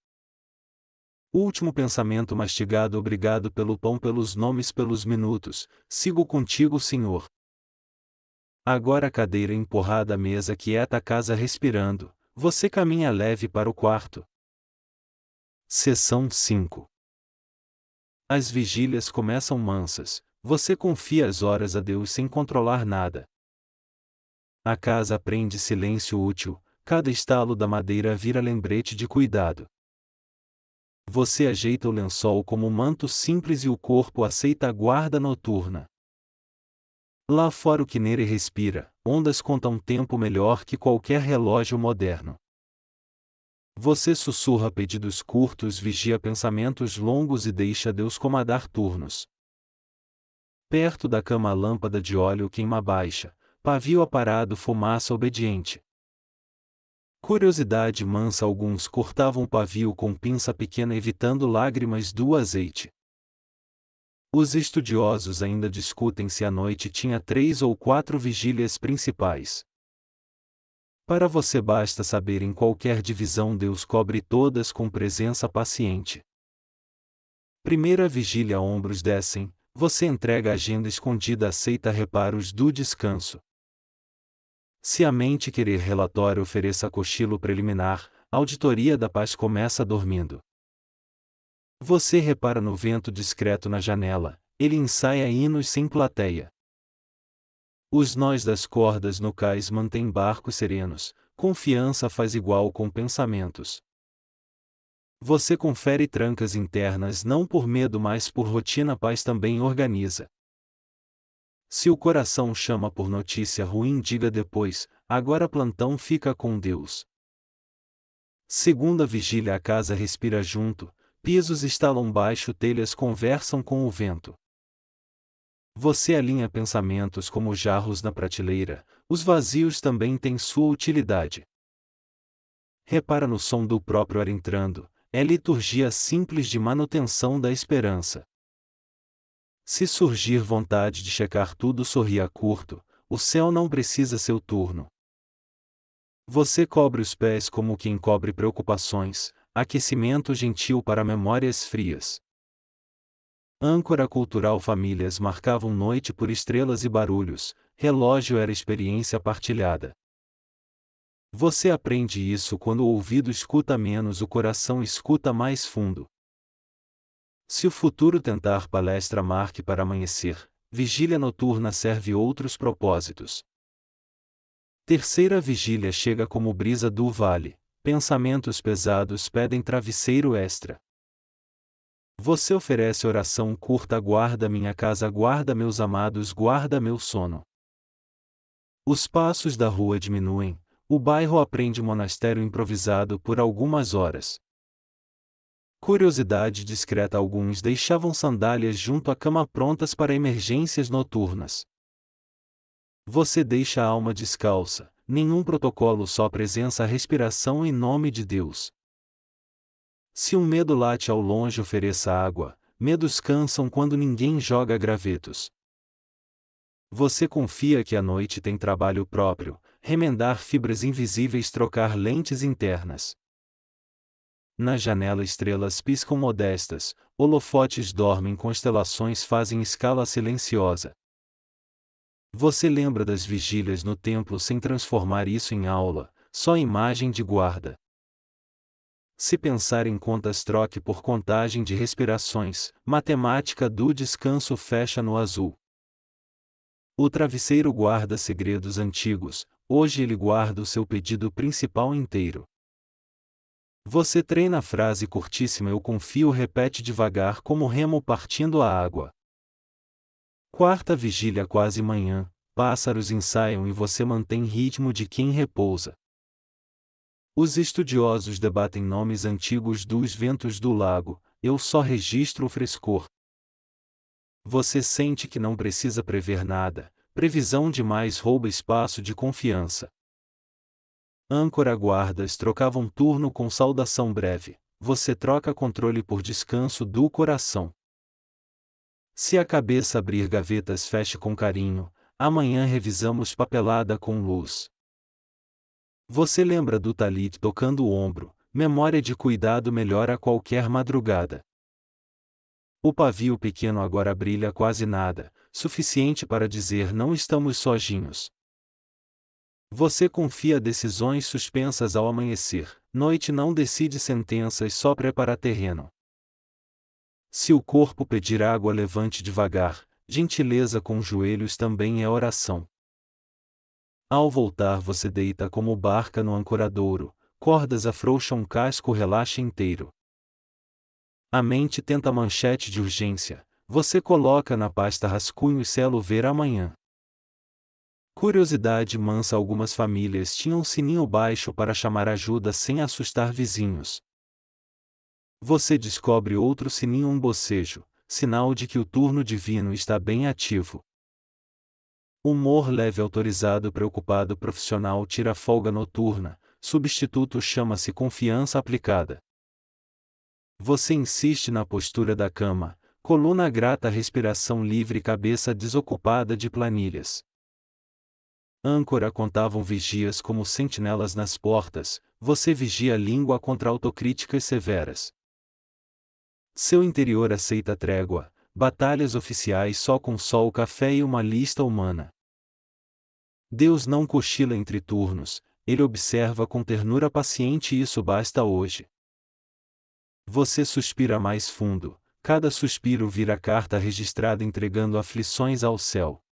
Último pensamento mastigado: obrigado pelo pão, pelos nomes, pelos minutos, sigo contigo, Senhor. Agora a cadeira empurrada, a mesa quieta, a casa respirando, você caminha leve para o quarto. Seção 5. As vigílias começam mansas, você confia as horas a Deus sem controlar nada. A casa aprende silêncio útil, cada estalo da madeira vira lembrete de cuidado. Você ajeita o lençol como um manto simples e o corpo aceita a guarda noturna. Lá fora o que nele respira, ondas contam tempo melhor que qualquer relógio moderno. Você sussurra pedidos curtos, vigia pensamentos longos e deixa Deus comandar turnos. Perto da cama a lâmpada de óleo queima baixa, pavio aparado fumaça obediente. Curiosidade mansa alguns cortavam o pavio com pinça pequena evitando lágrimas do azeite. Os estudiosos ainda discutem se a noite tinha 3 ou 4 vigílias principais. Para você basta saber em qualquer divisão Deus cobre todas com presença paciente. Primeira vigília ombros descem, você entrega a agenda escondida aceita reparos do descanso. Se a mente querer relatório ofereça cochilo preliminar, a auditoria da paz começa dormindo. Você repara no vento discreto na janela, ele ensaia hinos sem plateia. Os nós das cordas no cais mantêm barcos serenos, confiança faz igual com pensamentos. Você confere trancas internas não por medo mas por rotina paz também organiza. Se o coração chama por notícia ruim diga depois, agora plantão fica com Deus. Segunda vigília a casa respira junto, pisos estalam baixo telhas conversam com o vento. Você alinha pensamentos como jarros na prateleira, os vazios também têm sua utilidade. Repara no som do próprio ar entrando, é liturgia simples de manutenção da esperança. Se surgir vontade de checar tudo sorria curto, o céu não precisa seu turno. Você cobre os pés como quem cobre preocupações, aquecimento gentil para memórias frias. Âncora cultural famílias marcavam noite por estrelas e barulhos, relógio era experiência partilhada. Você aprende isso quando o ouvido escuta menos o coração escuta mais fundo. Se o futuro tentar palestra marque para amanhecer, vigília noturna serve outros propósitos. Terceira vigília chega como brisa do vale, pensamentos pesados pedem travesseiro extra. Você oferece oração curta guarda minha casa guarda meus amados guarda meu sono. Os passos da rua diminuem, o bairro aprende monastério improvisado por algumas horas. Curiosidade discreta alguns deixavam sandálias junto à cama prontas para emergências noturnas. Você deixa a alma descalça, nenhum protocolo só presença a respiração em nome de Deus. Se um medo late ao longe ofereça água, medos cansam quando ninguém joga gravetos. Você confia que a noite tem trabalho próprio, remendar fibras invisíveis trocar lentes internas. Na janela estrelas piscam modestas, holofotes dormem constelações fazem escala silenciosa. Você lembra das vigílias no templo sem transformar isso em aula, só imagem de guarda. Se pensar em contas troque por contagem de respirações, matemática do descanso fecha no azul. O travesseiro guarda segredos antigos, hoje ele guarda o seu pedido principal inteiro. Você treina a frase curtíssima eu confio repete devagar como remo partindo a água. Quarta vigília quase manhã, pássaros ensaiam e você mantém ritmo de quem repousa. Os estudiosos debatem nomes antigos dos ventos do lago, eu só registro o frescor. Você sente que não precisa prever nada, previsão demais rouba espaço de confiança. Âncora guardas trocavam turno com saudação breve, você troca controle por descanso do coração. Se a cabeça abrir gavetas feche com carinho, amanhã revisamos papelada com luz. Você lembra do talit tocando o ombro, memória de cuidado melhora qualquer madrugada. O pavio pequeno agora brilha quase nada, suficiente para dizer não estamos sozinhos. Você confia decisões suspensas ao amanhecer, noite não decide sentenças só prepara terreno. Se o corpo pedir água levante devagar, gentileza com joelhos também é oração. Ao voltar você deita como barca no ancoradouro, cordas afrouxam casco relaxa inteiro. A mente tenta manchete de urgência, você coloca na pasta rascunho e selo ver amanhã. Curiosidade mansa algumas famílias tinham um sininho baixo para chamar ajuda sem assustar vizinhos. Você descobre outro sininho um bocejo, sinal de que o turno divino está bem ativo. Humor leve autorizado preocupado profissional tira folga noturna, substituto chama-se confiança aplicada. Você insiste na postura da cama, coluna grata respiração livre cabeça desocupada de planilhas. Âncora contavam vigias como sentinelas nas portas, você vigia a língua contra autocríticas severas. Seu interior aceita trégua, batalhas oficiais só com sol café e uma lista humana. Deus não cochila entre turnos, Ele observa com ternura paciente e isso basta hoje. Você suspira mais fundo, cada suspiro vira carta registrada entregando aflições ao céu.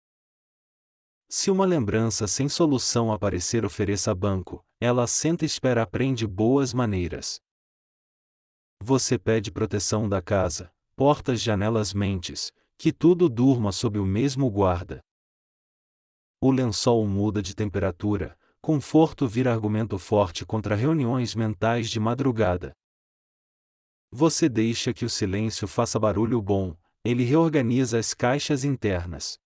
Se uma lembrança sem solução aparecer ofereça banco, ela senta e espera aprende boas maneiras. Você pede proteção da casa, portas janelas mentes, que tudo durma sob o mesmo guarda. O lençol muda de temperatura, conforto vira argumento forte contra reuniões mentais de madrugada. Você deixa que o silêncio faça barulho bom, ele reorganiza as caixas internas.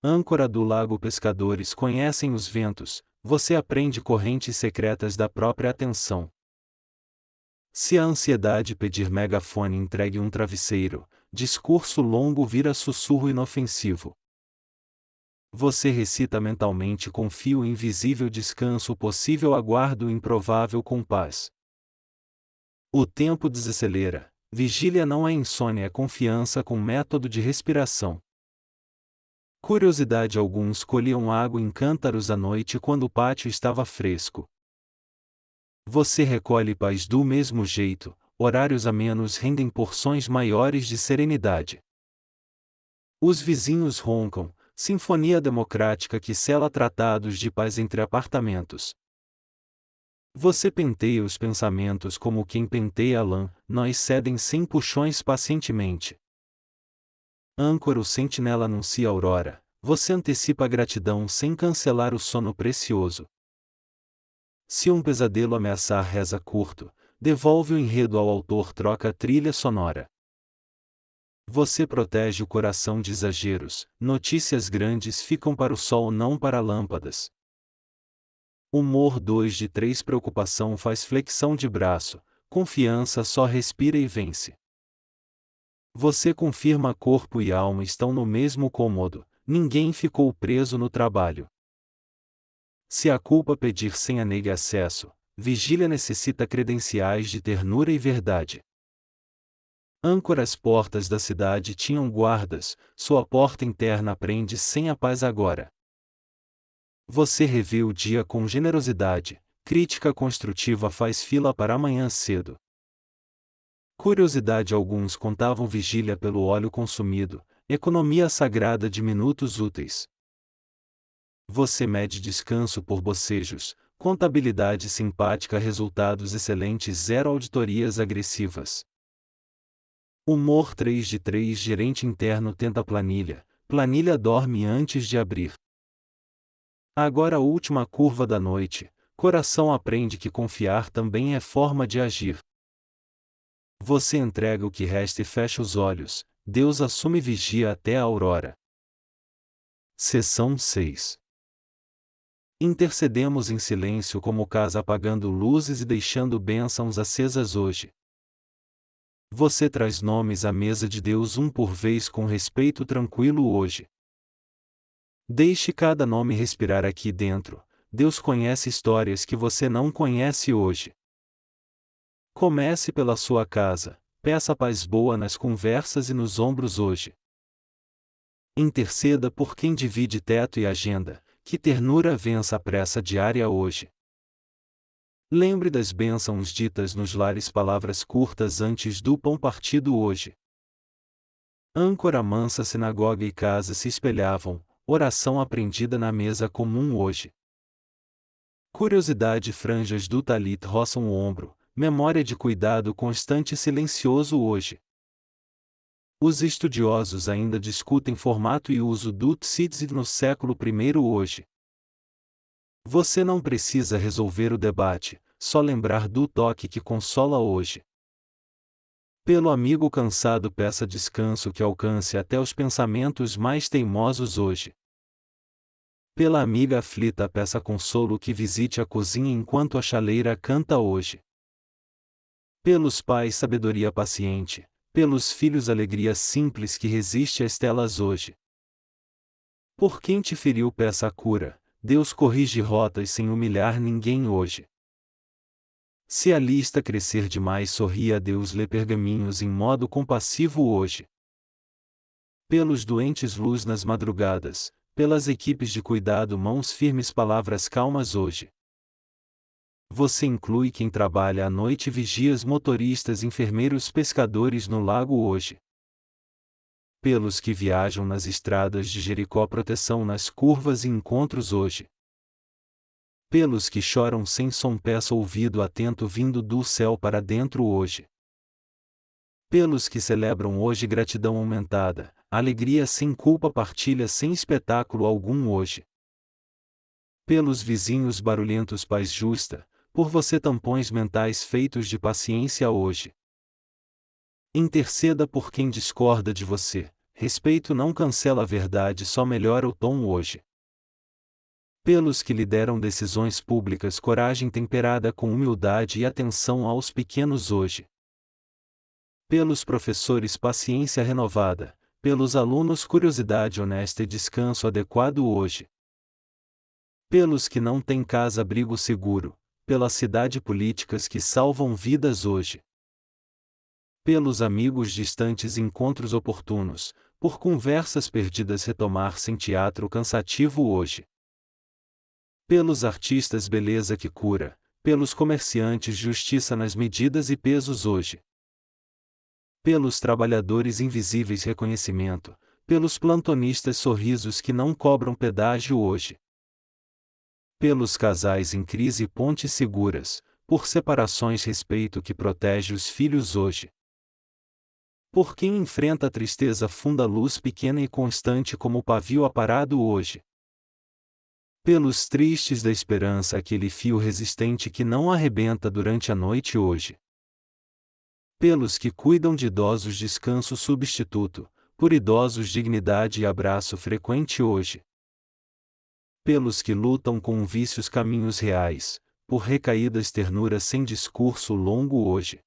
Âncora do lago pescadores conhecem os ventos, você aprende correntes secretas da própria atenção. Se a ansiedade pedir megafone entregue um travesseiro, discurso longo vira sussurro inofensivo. Você recita mentalmente com fio invisível descanso possível aguardo improvável com paz. O tempo desacelera, vigília não é insônia é confiança com método de respiração. Curiosidade alguns colhiam água em cântaros à noite quando o pátio estava fresco. Você recolhe paz do mesmo jeito, horários a menos rendem porções maiores de serenidade. Os vizinhos roncam, sinfonia democrática que sela tratados de paz entre apartamentos. Você penteia os pensamentos como quem penteia a lã, nós cedem sem puxões pacientemente. Âncora o sentinela anuncia a aurora, você antecipa a gratidão sem cancelar o sono precioso. Se um pesadelo ameaçar reza curto, devolve o enredo ao autor troca a trilha sonora. Você protege o coração de exageros, notícias grandes ficam para o sol não para lâmpadas. Humor 2 de 3 preocupação faz flexão de braço, confiança só respira e vence. Você confirma corpo e alma estão no mesmo cômodo, ninguém ficou preso no trabalho. Se a culpa pedir sem a negue acesso, vigília necessita credenciais de ternura e verdade. Âncora as portas da cidade tinham guardas, sua porta interna prende sem a paz agora. Você revê o dia com generosidade, crítica construtiva faz fila para amanhã cedo. Curiosidade alguns contavam vigília pelo óleo consumido, economia sagrada de minutos úteis. Você mede descanso por bocejos, contabilidade simpática resultados excelentes 0 auditorias agressivas. Humor 3 de 3 gerente interno tenta planilha dorme antes de abrir. Agora a última curva da noite, coração aprende que confiar também é forma de agir. Você entrega o que resta e fecha os olhos, Deus assume vigia até a aurora. Seção 6. Intercedemos em silêncio como casa apagando luzes e deixando bênçãos acesas hoje. Você traz nomes à mesa de Deus um por vez com respeito tranquilo hoje. Deixe cada nome respirar aqui dentro, Deus conhece histórias que você não conhece hoje. Comece pela sua casa, peça paz boa nas conversas e nos ombros hoje. Interceda por quem divide teto e agenda, que ternura vença a pressa diária hoje. Lembre das bênçãos ditas nos lares palavras curtas antes do pão partido hoje. âncora mansa sinagoga e casa se espelhavam, oração aprendida na mesa comum hoje. Curiosidade franjas do talit roçam o ombro, memória de cuidado constante e silencioso hoje. Os estudiosos ainda discutem formato e uso do tzitzit no século I hoje. Você não precisa resolver o debate, só lembrar do toque que consola hoje. Pelo amigo cansado peça descanso que alcance até os pensamentos mais teimosos hoje. Pela amiga aflita peça consolo que visite a cozinha enquanto a chaleira canta hoje. Pelos pais sabedoria paciente, pelos filhos alegria simples que resiste às telas hoje. Por quem te feriu peça a cura, Deus corrige rotas sem humilhar ninguém hoje. Se a lista crescer demais sorria a Deus lê pergaminhos em modo compassivo hoje. Pelos doentes luz nas madrugadas, pelas equipes de cuidado mãos firmes palavras calmas hoje. Você inclui quem trabalha à noite vigias motoristas enfermeiros pescadores no lago hoje. Pelos que viajam nas estradas de Jericó proteção nas curvas e encontros hoje. Pelos que choram sem som peça ouvido atento vindo do céu para dentro hoje. Pelos que celebram hoje gratidão aumentada, alegria sem culpa partilha sem espetáculo algum hoje. Pelos vizinhos barulhentos paz justa, por você tampões mentais feitos de paciência hoje. Interceda por quem discorda de você, respeito não cancela a verdade só melhora o tom hoje. Pelos que lideram decisões públicas coragem temperada com humildade e atenção aos pequenos hoje. Pelos professores paciência renovada, pelos alunos curiosidade honesta e descanso adequado hoje. Pelos que não têm casa abrigo seguro, pela cidade políticas que salvam vidas hoje. Pelos amigos distantes encontros oportunos, por conversas perdidas retomar sem teatro cansativo hoje. Pelos artistas beleza que cura, pelos comerciantes justiça nas medidas e pesos hoje. Pelos trabalhadores invisíveis reconhecimento, pelos plantonistas sorrisos que não cobram pedágio hoje. Pelos casais em crise pontes seguras, por separações respeito que protege os filhos hoje. Por quem enfrenta a tristeza funda luz pequena e constante como o pavio aparado hoje. Pelos tristes da esperança aquele fio resistente que não arrebenta durante a noite hoje. Pelos que cuidam de idosos descanso substituto, por idosos dignidade e abraço frequente hoje. Pelos que lutam com vícios caminhos reais, por recaídas ternura sem discurso longo hoje.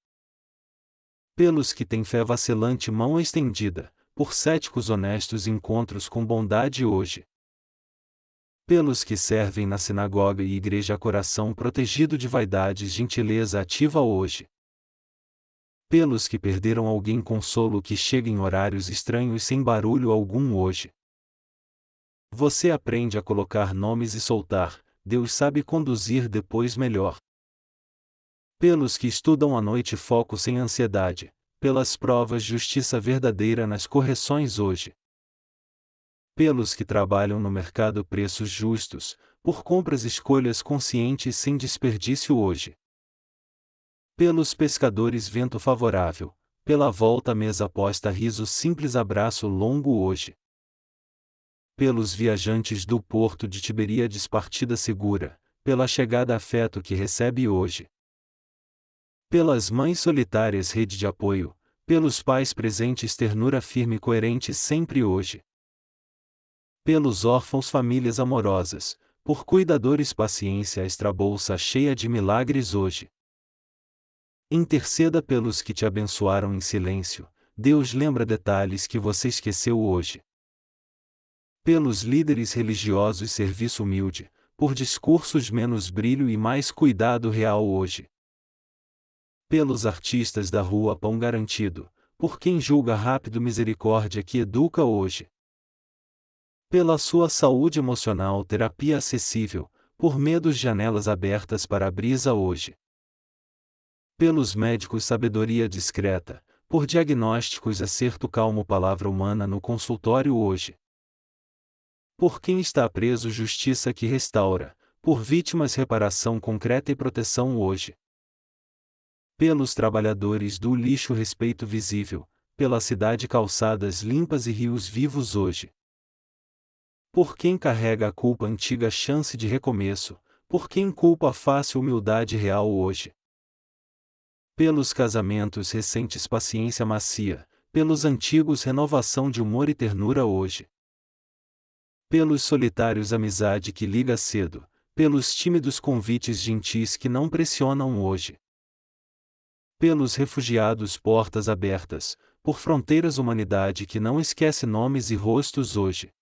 Pelos que têm fé vacilante mão estendida, por céticos honestos encontros com bondade hoje. Pelos que servem na sinagoga e igreja coração protegido de vaidades gentileza ativa hoje. Pelos que perderam alguém consolo que chega em horários estranhos sem barulho algum hoje. Você aprende a colocar nomes e soltar, Deus sabe conduzir depois melhor. Pelos que estudam à noite foco sem ansiedade, pelas provas justiça verdadeira nas correções hoje. Pelos que trabalham no mercado preços justos, por compras escolhas conscientes sem desperdício hoje. Pelos pescadores vento favorável, pela volta mesa posta riso simples abraço longo hoje. Pelos viajantes do porto de Tiberíades partida segura, pela chegada afeto que recebe hoje. Pelas mães solitárias rede de apoio, pelos pais presentes ternura firme e coerente sempre hoje. Pelos órfãos famílias amorosas, por cuidadores paciência extra bolsa cheia de milagres hoje. Interceda pelos que te abençoaram em silêncio, Deus lembra detalhes que você esqueceu hoje. Pelos líderes religiosos serviço humilde, por discursos menos brilho e mais cuidado real hoje. Pelos artistas da rua pão garantido, por quem julga rápido misericórdia que educa hoje. Pela sua saúde emocional terapia acessível, por medos janelas abertas para a brisa hoje. Pelos médicos sabedoria discreta, por diagnósticos acerto calmo palavra humana no consultório hoje. Por quem está preso justiça que restaura, por vítimas reparação concreta e proteção hoje. Pelos trabalhadores do lixo respeito visível, pela cidade calçadas limpas e rios vivos hoje. Por quem carrega a culpa antiga chance de recomeço, por quem culpa a fácil humildade real hoje. Pelos casamentos recentes paciência macia, pelos antigos renovação de humor e ternura hoje. Pelos solitários amizade que liga cedo, pelos tímidos convites gentis que não pressionam hoje. Pelos refugiados portas abertas, por fronteiras humanidade que não esquece nomes e rostos hoje.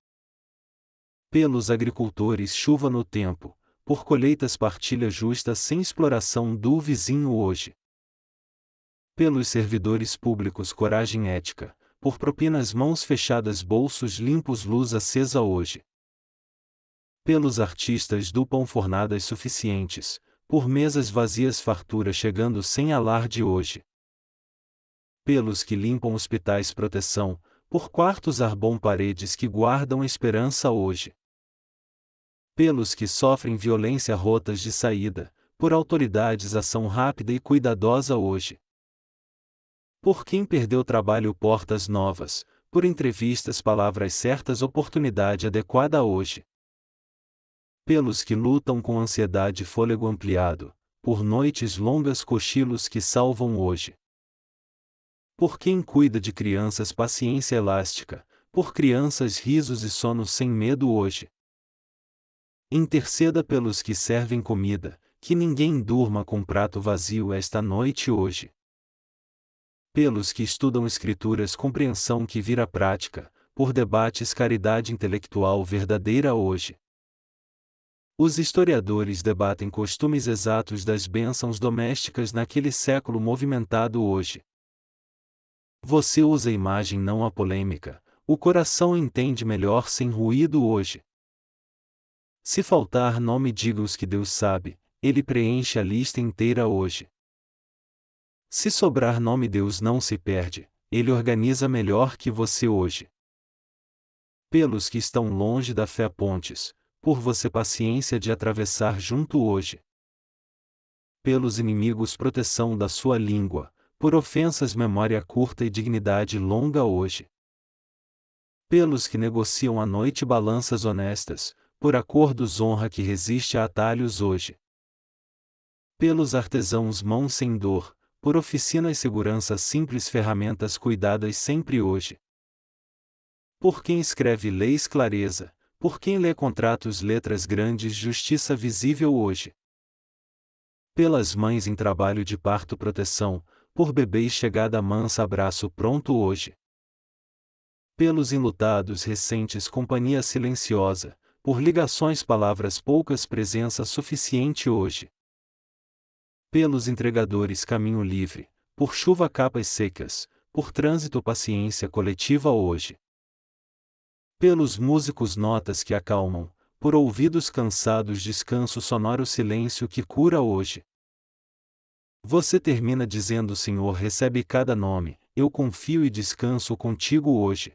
Pelos agricultores chuva no tempo, por colheitas partilha justa sem exploração do vizinho hoje. Pelos servidores públicos coragem ética, por propinas mãos fechadas bolsos limpos luz acesa hoje. Pelos artistas do pão fornadas suficientes, por mesas vazias fartura chegando sem alarde hoje. Pelos que limpam hospitais proteção, por quartos ar bom paredes que guardam esperança hoje. Pelos que sofrem violência rotas de saída, por autoridades ação rápida e cuidadosa hoje. Por quem perdeu trabalho portas novas, por entrevistas palavras certas oportunidade adequada hoje. Pelos que lutam com ansiedade fôlego ampliado, por noites longas cochilos que salvam hoje. Por quem cuida de crianças paciência elástica, por crianças risos e sono sem medo hoje. Interceda pelos que servem comida, que ninguém durma com prato vazio esta noite hoje. Pelos que estudam escrituras compreensão que vira prática, por debates caridade intelectual verdadeira hoje. Os historiadores debatem costumes exatos das bênçãos domésticas naquele século movimentado hoje. Você usa a imagem não a polêmica, o coração entende melhor sem ruído hoje. Se faltar nome diga os que Deus sabe, Ele preenche a lista inteira hoje. Se sobrar nome Deus não se perde, Ele organiza melhor que você hoje. Pelos que estão longe da fé pontes, por você paciência de atravessar junto hoje. Pelos inimigos proteção da sua língua, por ofensas memória curta e dignidade longa hoje. Pelos que negociam à noite balanças honestas, por acordos honra que resiste a atalhos hoje. Pelos artesãos mãos sem dor, por oficinas segurança simples ferramentas cuidadas sempre hoje. Por quem escreve leis clareza, por quem lê contratos letras grandes justiça visível hoje. Pelas mães em trabalho de parto proteção, por bebês chegada mansa abraço pronto hoje. Pelos enlutados recentes companhia silenciosa, por ligações palavras poucas presença suficiente hoje. Pelos entregadores caminho livre, por chuva capas secas, por trânsito paciência coletiva hoje. Pelos músicos notas que acalmam, por ouvidos cansados descanso sonoro silêncio que cura hoje. Você termina dizendo Senhor recebe cada nome, eu confio e descanso contigo hoje.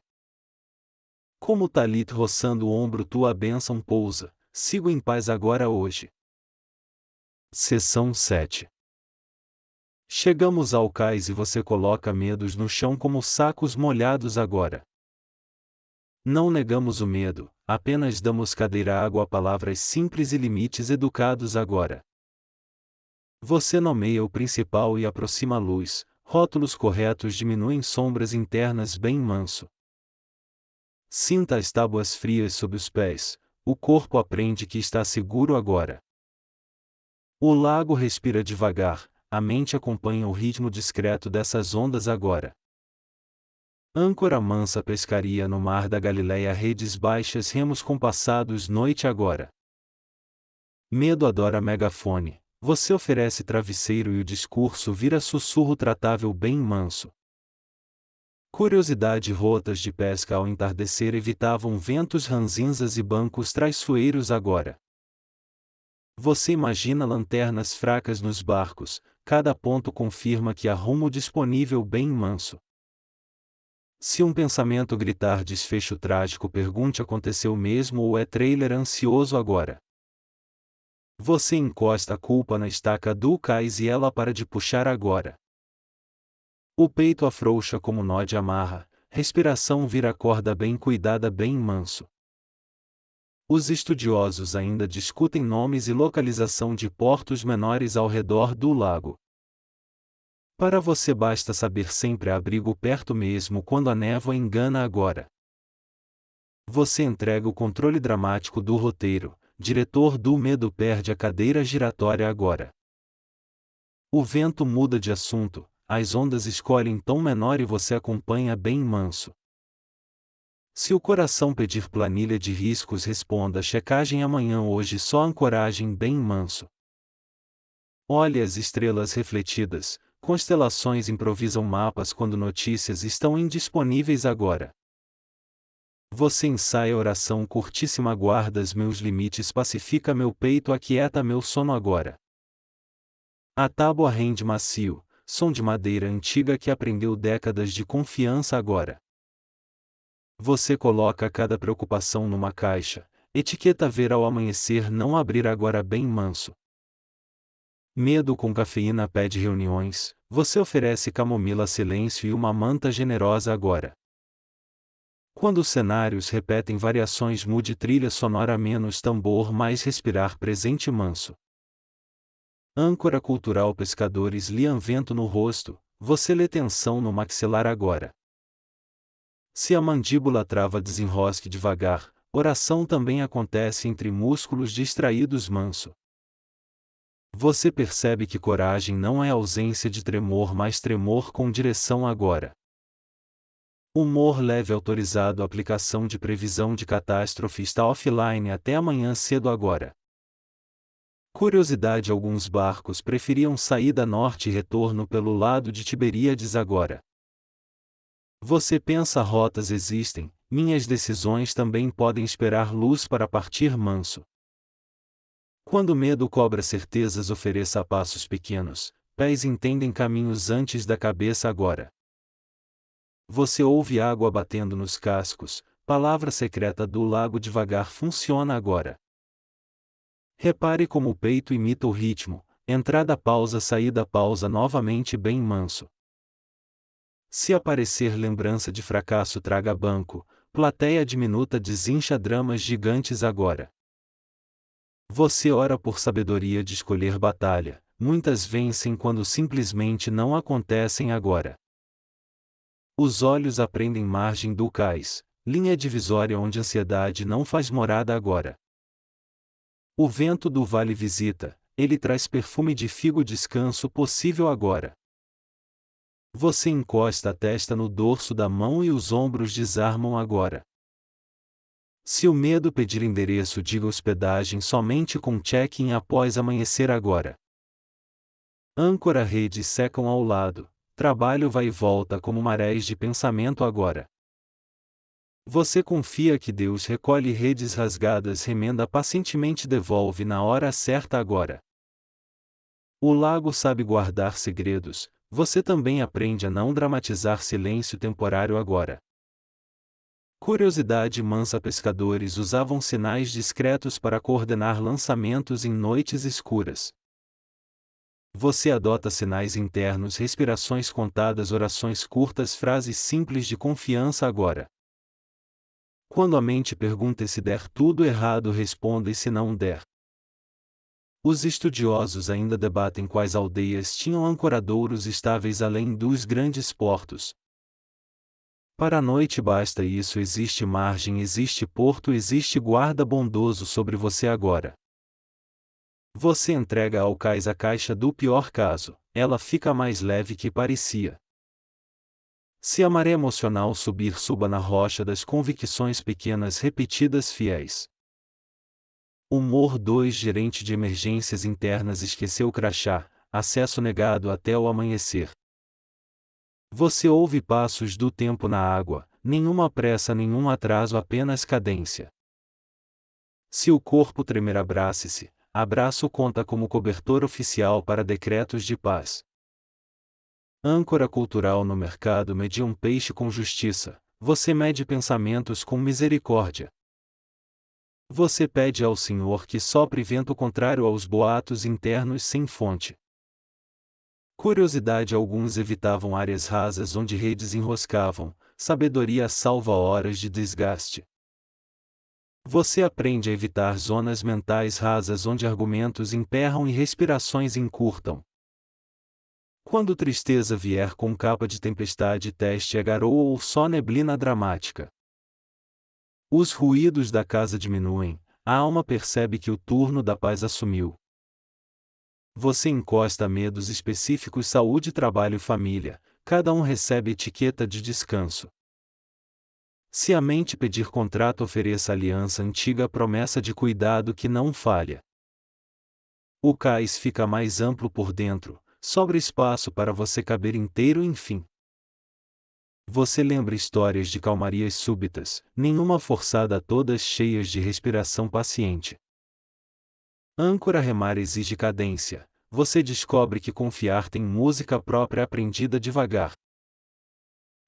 Como talit roçando o ombro tua bênção pousa, sigo em paz agora hoje. Seção 7. Chegamos ao cais e você coloca medos no chão como sacos molhados agora. Não negamos o medo, apenas damos cadeira água a palavras simples e limites educados agora. Você nomeia o principal e aproxima a luz, rótulos corretos diminuem sombras internas bem manso. Sinta as tábuas frias sob os pés, o corpo aprende que está seguro agora. O lago respira devagar, a mente acompanha o ritmo discreto dessas ondas agora. Âncora mansa pescaria no mar da Galileia redes baixas remos compassados noite agora. Medo adora megafone, você oferece travesseiro e o discurso vira sussurro tratável bem manso. Curiosidade rotas de pesca ao entardecer evitavam ventos ranzinzas e bancos traiçoeiros agora. Você imagina lanternas fracas nos barcos, cada ponto confirma que há rumo disponível bem manso. Se um pensamento gritar desfecho trágico, pergunte: aconteceu mesmo ou é trailer ansioso agora? Você encosta a culpa na estaca do cais e ela para de puxar agora. O peito afrouxa como nó de amarra, respiração vira corda bem cuidada bem manso. Os estudiosos ainda discutem nomes e localização de portos menores ao redor do lago. Para você basta saber sempre há abrigo perto mesmo quando a névoa engana agora. Você entrega o controle dramático do roteiro, diretor do medo perde a cadeira giratória agora. O vento muda de assunto, as ondas escolhem tom menor e você acompanha bem manso. Se o coração pedir planilha de riscos, responda: checagem amanhã, hoje só ancoragem bem manso. Olhe as estrelas refletidas, constelações improvisam mapas quando notícias estão indisponíveis agora. Você ensaia oração curtíssima: guardas meus limites, pacifica meu peito, aquieta meu sono agora. A tábua rende macio, som de madeira antiga que aprendeu décadas de confiança agora. Você coloca cada preocupação numa caixa, etiqueta ver ao amanhecer, não abrir agora bem manso. Medo com cafeína pede reuniões, você oferece camomila, silêncio e uma manta generosa agora. Quando os cenários repetem variações, mude trilha sonora, menos tambor, mais respirar presente manso. Âncora cultural, pescadores liam vento no rosto, você lê tensão no maxilar agora. Se a mandíbula trava, desenrosque devagar, oração também acontece entre músculos distraídos manso. Você percebe que coragem não é ausência de tremor, mas tremor com direção agora. Humor leve autorizado, aplicação de previsão de catástrofe está offline até amanhã cedo agora. Curiosidade: alguns barcos preferiam saída norte e retorno pelo lado de Tiberíades agora. Você pensa: rotas existem, minhas decisões também podem esperar luz para partir manso. Quando o medo cobra certezas, ofereça a passos pequenos, pés entendem caminhos antes da cabeça agora. Você ouve água batendo nos cascos, palavra secreta do lago devagar funciona agora. Repare como o peito imita o ritmo, entrada pausa, saída pausa novamente bem manso. Se aparecer lembrança de fracasso, traga banco, plateia diminuta desincha dramas gigantes agora. Você ora por sabedoria de escolher batalha, muitas vencem quando simplesmente não acontecem agora. Os olhos aprendem margem do cais, linha divisória onde ansiedade não faz morada agora. O vento do vale visita, ele traz perfume de figo, descanso possível agora. Você encosta a testa no dorso da mão e os ombros desarmam agora. Se o medo pedir endereço, diga hospedagem somente com check-in após amanhecer agora. Âncora, redes secam ao lado, trabalho vai e volta como marés de pensamento agora. Você confia que Deus recolhe redes rasgadas, remenda pacientemente, devolve na hora certa agora. O lago sabe guardar segredos, você também aprende a não dramatizar silêncio temporário agora. Curiosidade mansa, pescadores usavam sinais discretos para coordenar lançamentos em noites escuras. Você adota sinais internos, respirações contadas, orações curtas, frases simples de confiança agora. Quando a mente pergunta: e se der tudo errado, responda: e se não der? Os estudiosos ainda debatem quais aldeias tinham ancoradouros estáveis além dos grandes portos. Para a noite basta isso: existe margem, existe porto, existe guarda bondoso sobre você agora. Você entrega ao cais a caixa do pior caso, ela fica mais leve que parecia. Se a maré emocional subir, suba na rocha das convicções pequenas repetidas fiéis. Humor 2, gerente de emergências internas esqueceu crachá, acesso negado até o amanhecer. Você ouve passos do tempo na água, nenhuma pressa, nenhum atraso, apenas cadência. Se o corpo tremer, abrace-se, abraço conta como cobertor oficial para decretos de paz. Âncora cultural no mercado mede um peixe com justiça, você mede pensamentos com misericórdia. Você pede ao Senhor que sopre vento contrário aos boatos internos sem fonte. Curiosidade: alguns evitavam áreas rasas onde redes enroscavam, sabedoria salva horas de desgaste. Você aprende a evitar zonas mentais rasas onde argumentos emperram e respirações encurtam. Quando tristeza vier com capa de tempestade, teste a garoa ou só neblina dramática. Os ruídos da casa diminuem, a alma percebe que o turno da paz assumiu. Você encosta a medos específicos: saúde, trabalho e família, cada um recebe etiqueta de descanso. Se a mente pedir contrato, ofereça aliança antiga, promessa de cuidado que não falha. O cais fica mais amplo por dentro, sobra espaço para você caber inteiro. Enfim, você lembra histórias de calmarias súbitas, nenhuma forçada, todas cheias de respiração paciente. Âncora remar exige cadência, você descobre que confiar tem música própria aprendida devagar.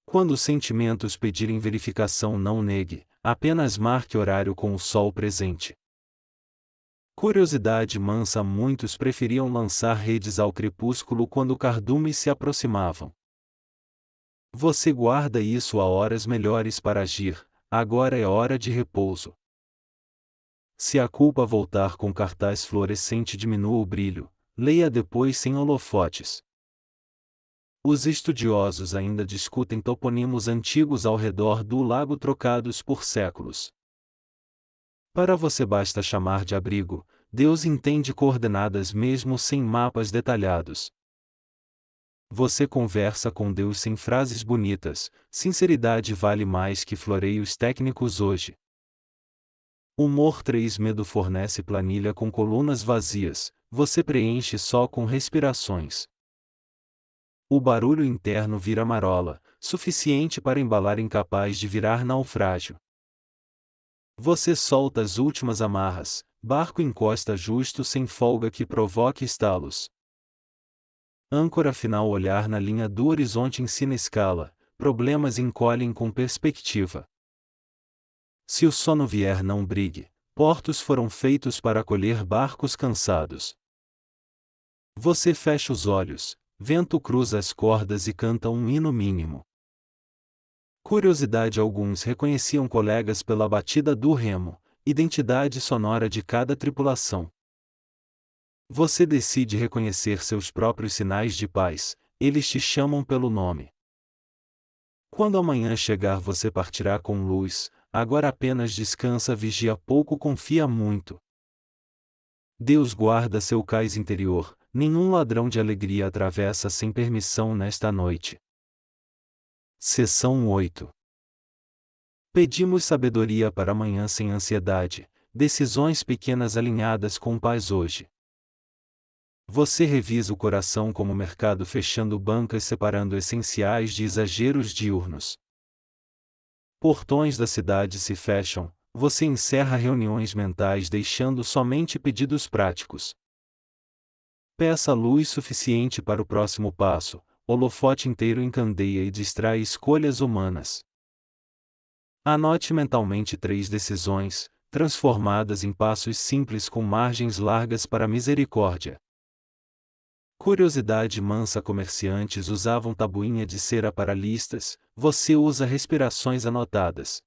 Quando os sentimentos pedirem verificação, não negue, apenas marque horário com o sol presente. Curiosidade mansa: muitos preferiam lançar redes ao crepúsculo quando cardumes se aproximavam. Você guarda isso a horas melhores para agir, agora é hora de repouso. Se a culpa voltar com cartaz fluorescente, diminua o brilho, leia depois sem holofotes. Os estudiosos ainda discutem toponímos antigos ao redor do lago trocados por séculos. Para você basta chamar de abrigo, Deus entende coordenadas mesmo sem mapas detalhados. Você conversa com Deus sem frases bonitas, sinceridade vale mais que floreios técnicos hoje. Humor 3 Medo fornece planilha com colunas vazias, você preenche só com respirações. O barulho interno vira marola, suficiente para embalar, incapaz de virar naufrágio. Você solta as últimas amarras, barco encosta justo sem folga que provoque estalos. Âncora final: olhar na linha do horizonte ensina escala, problemas encolhem com perspectiva. Se o sono vier, não brigue, portos foram feitos para acolher barcos cansados. Você fecha os olhos, vento cruza as cordas e canta um hino mínimo. Curiosidade: alguns reconheciam colegas pela batida do remo, identidade sonora de cada tripulação. Você decide reconhecer seus próprios sinais de paz, eles te chamam pelo nome. Quando amanhã chegar, você partirá com luz, agora apenas descansa, vigia pouco, confia muito. Deus guarda seu cais interior, nenhum ladrão de alegria atravessa sem permissão nesta noite. Seção 8. Pedimos sabedoria para amanhã sem ansiedade, decisões pequenas alinhadas com paz hoje. Você revisa o coração como mercado, fechando bancas, separando essenciais de exageros diurnos. Portões da cidade se fecham, você encerra reuniões mentais, deixando somente pedidos práticos. Peça luz suficiente para o próximo passo, holofote inteiro encandeia e distrai escolhas humanas. Anote mentalmente 3 decisões, transformadas em passos simples com margens largas para a misericórdia. Curiosidade mansa: comerciantes usavam tabuinha de cera para listas, você usa respirações anotadas.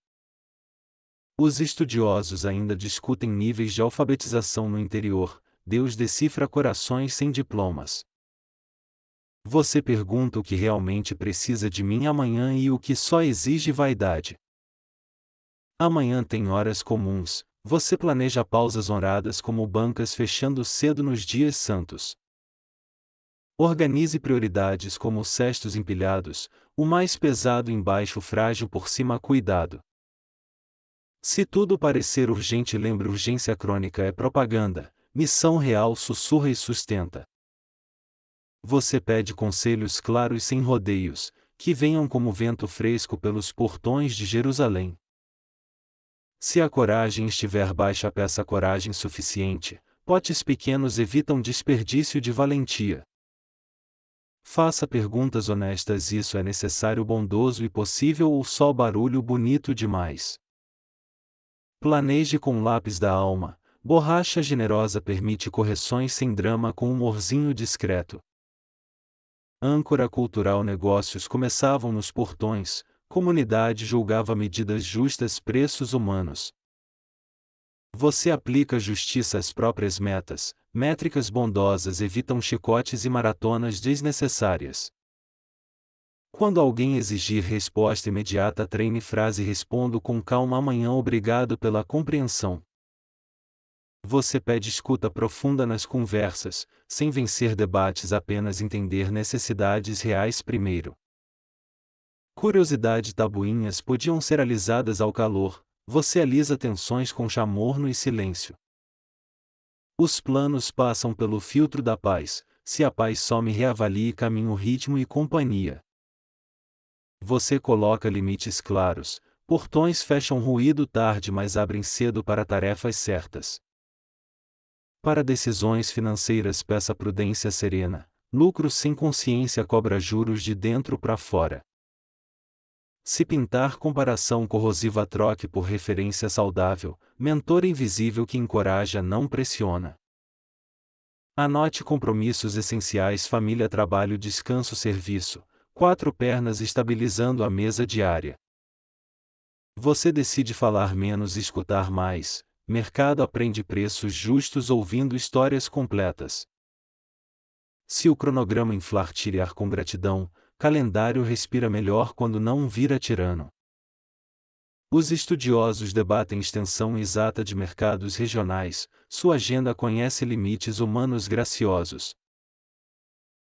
Os estudiosos ainda discutem níveis de alfabetização no interior, Deus decifra corações sem diplomas. Você pergunta o que realmente precisa de mim amanhã e o que só exige vaidade. Amanhã tem horas comuns, você planeja pausas honradas como bancas fechando cedo nos dias santos. Organize prioridades como cestos empilhados, o mais pesado embaixo, o frágil por cima, cuidado. Se tudo parecer urgente, lembre: urgência crônica é propaganda, missão real sussurra e sustenta. Você pede conselhos claros sem rodeios, que venham como vento fresco pelos portões de Jerusalém. Se a coragem estiver baixa, peça coragem suficiente, Potes pequenos evitam desperdício de valentia. Faça perguntas honestas. Isso é necessário, bondoso e possível, ou só barulho bonito demais? Planeje com lápis da alma. Borracha generosa permite correções sem drama, com humorzinho discreto. Âncora cultural. Negócios começavam nos portões, comunidade julgava medidas justas, preços humanos. Você aplica justiça às próprias metas, métricas bondosas evitam chicotes e maratonas desnecessárias. Quando alguém exigir resposta imediata, treine frase: respondo com calma amanhã, obrigado pela compreensão. Você pede escuta profunda nas conversas, sem vencer debates, apenas entender necessidades reais primeiro. Curiosidade. Tabuinhas podiam ser alisadas ao calor, você alisa tensões com chá morno e silêncio. Os planos passam pelo filtro da paz, se a paz some, reavalie caminho, ritmo e companhia. Você coloca limites claros, portões fecham ruído tarde, mas abrem cedo para tarefas certas. Para decisões financeiras, peça prudência serena, lucro sem consciência cobra juros de dentro para fora. Se pintar comparação corrosiva, troque por referência saudável, mentor invisível que encoraja, não pressiona. Anote compromissos essenciais: família, trabalho, descanso, serviço, 4 pernas estabilizando a mesa diária. Você decide falar menos e escutar mais, mercado aprende preços justos ouvindo histórias completas. Se o cronograma inflar, tire ar com gratidão, calendário respira melhor quando não vira tirano. Os estudiosos debatem extensão exata de mercados regionais, sua agenda conhece limites humanos graciosos.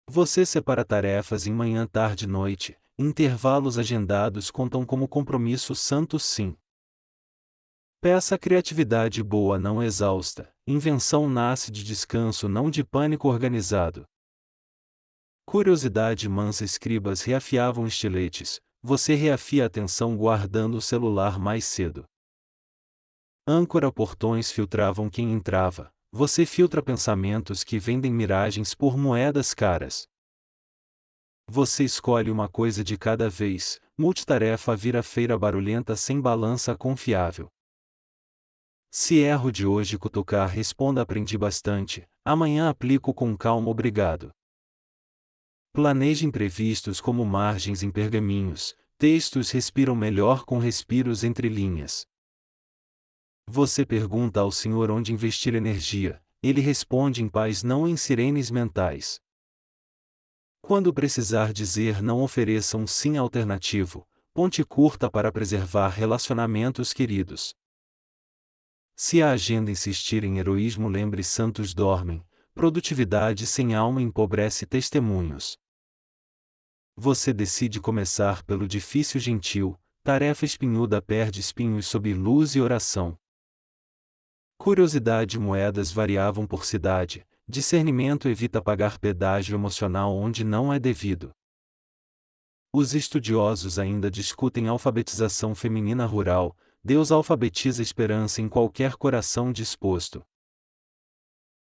Você separa tarefas em manhã, tarde, noite, intervalos agendados contam como compromisso santo, sim. Peça criatividade boa, não exausta, invenção nasce de descanso, não de pânico organizado. Curiosidade mansa. Escribas reafiavam estiletes, você reafia a atenção guardando o celular mais cedo. Âncora. Portões filtravam quem entrava, você filtra pensamentos que vendem miragens por moedas caras. Você escolhe uma coisa de cada vez, multitarefa vira feira barulhenta sem balança confiável. Se erro de hoje cutucar, responda: aprendi bastante, amanhã aplico com calma, obrigado. Planeje imprevistos como margens em pergaminhos, textos respiram melhor com respiros entre linhas. Você pergunta ao Senhor onde investir energia, ele responde em paz, não em sirenes mentais. Quando precisar dizer não, ofereça um sim alternativo, ponte curta para preservar relacionamentos queridos. Se a agenda insistir em heroísmo, lembre: santos dormem, produtividade sem alma empobrece testemunhos. Você decide começar pelo difícil, gentil, tarefa espinhuda perde espinhos sob luz e oração. Curiosidade. Moedas variavam por cidade, discernimento evita pagar pedágio emocional onde não é devido. Os estudiosos ainda discutem alfabetização feminina rural, Deus alfabetiza esperança em qualquer coração disposto.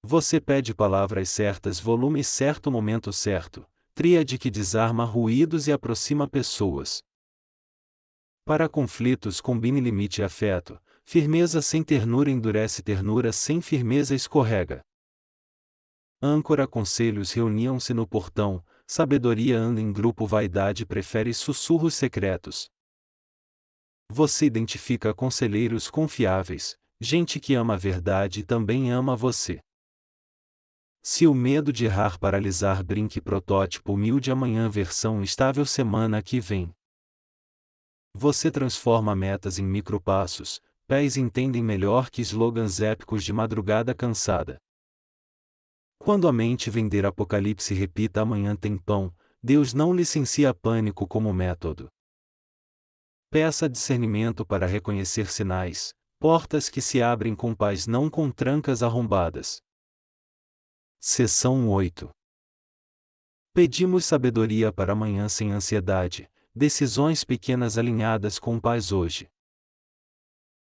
Você pede palavras certas, volume certo, momento certo, tríade que desarma ruídos e aproxima pessoas. Para conflitos, combine limite e afeto, firmeza sem ternura endurece, ternura sem firmeza escorrega. Âncora. Conselhos reuniam-se no portão, sabedoria anda em grupo, vaidade prefere sussurros secretos. Você identifica conselheiros confiáveis, gente que ama a verdade e também ama você. Se o medo de errar paralisar, brinque, protótipo humilde amanhã, versão estável semana que vem. Você transforma metas em micropassos, pés entendem melhor que slogans épicos de madrugada cansada. Quando a mente vender apocalipse, repita: amanhã tem pão, Deus não licencia pânico como método. Peça discernimento para reconhecer sinais, portas que se abrem com paz, não com trancas arrombadas. Seção 8. Pedimos sabedoria para amanhã sem ansiedade, decisões pequenas alinhadas com paz hoje.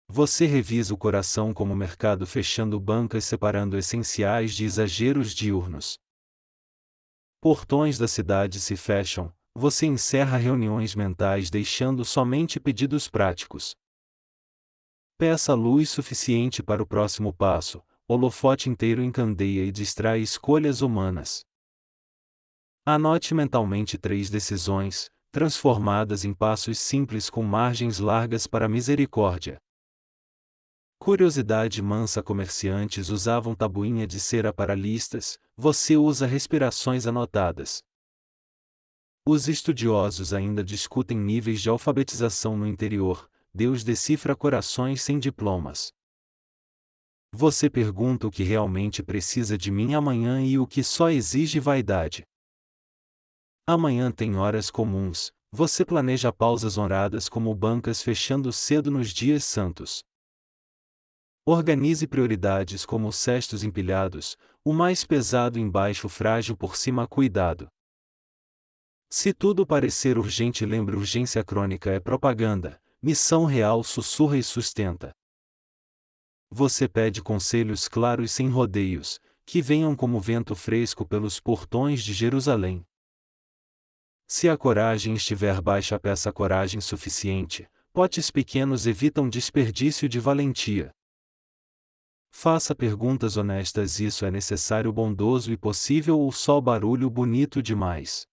Você revisa o coração como mercado, fechando bancas, separando essenciais de exageros diurnos. Portões da cidade se fecham, você encerra reuniões mentais, deixando somente pedidos práticos. Peça luz suficiente para o próximo passo, holofote inteiro encandeia e distrai escolhas humanas. Anote mentalmente 3 decisões, transformadas em passos simples com margens largas para a misericórdia. Curiosidade mansa. Comerciantes usavam tabuinha de cera para listas, você usa respirações anotadas. Os estudiosos ainda discutem níveis de alfabetização no interior, Deus decifra corações sem diplomas. Você pergunta o que realmente precisa de mim amanhã e o que só exige vaidade. Amanhã tem horas comuns, você planeja pausas honradas como bancas fechando cedo nos dias santos. Organize prioridades como cestos empilhados, o mais pesado embaixo, frágil por cima. Cuidado. Se tudo parecer urgente, lembre: urgência crônica é propaganda, missão real sussurra e sustenta. Você pede conselhos claros sem rodeios, que venham como vento fresco pelos portões de Jerusalém. Se a coragem estiver baixa, peça coragem suficiente, potes pequenos evitam desperdício de valentia. Faça perguntas honestas: isso é necessário, bondoso e possível, ou só barulho bonito demais?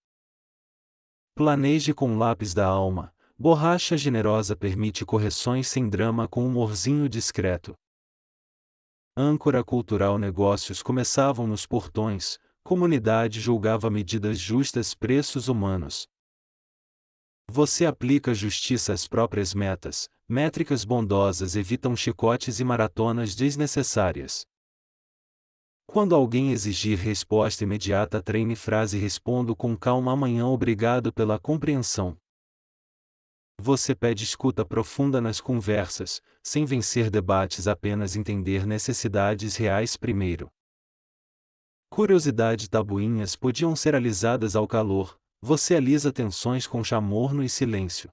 Planeje com lápis da alma, borracha generosa permite correções sem drama, com humorzinho discreto. Âncora cultural. Negócios começavam nos portões, comunidade julgava medidas justas, preços humanos. Você aplica justiça às próprias metas, métricas bondosas evitam chicotes e maratonas desnecessárias. Quando alguém exigir resposta imediata, treine frase: respondo com calma amanhã, obrigado pela compreensão. Você pede escuta profunda nas conversas, sem vencer debates, apenas entender necessidades reais primeiro. Curiosidade. Tabuinhas podiam ser alisadas ao calor, você alisa tensões com chamorno e silêncio.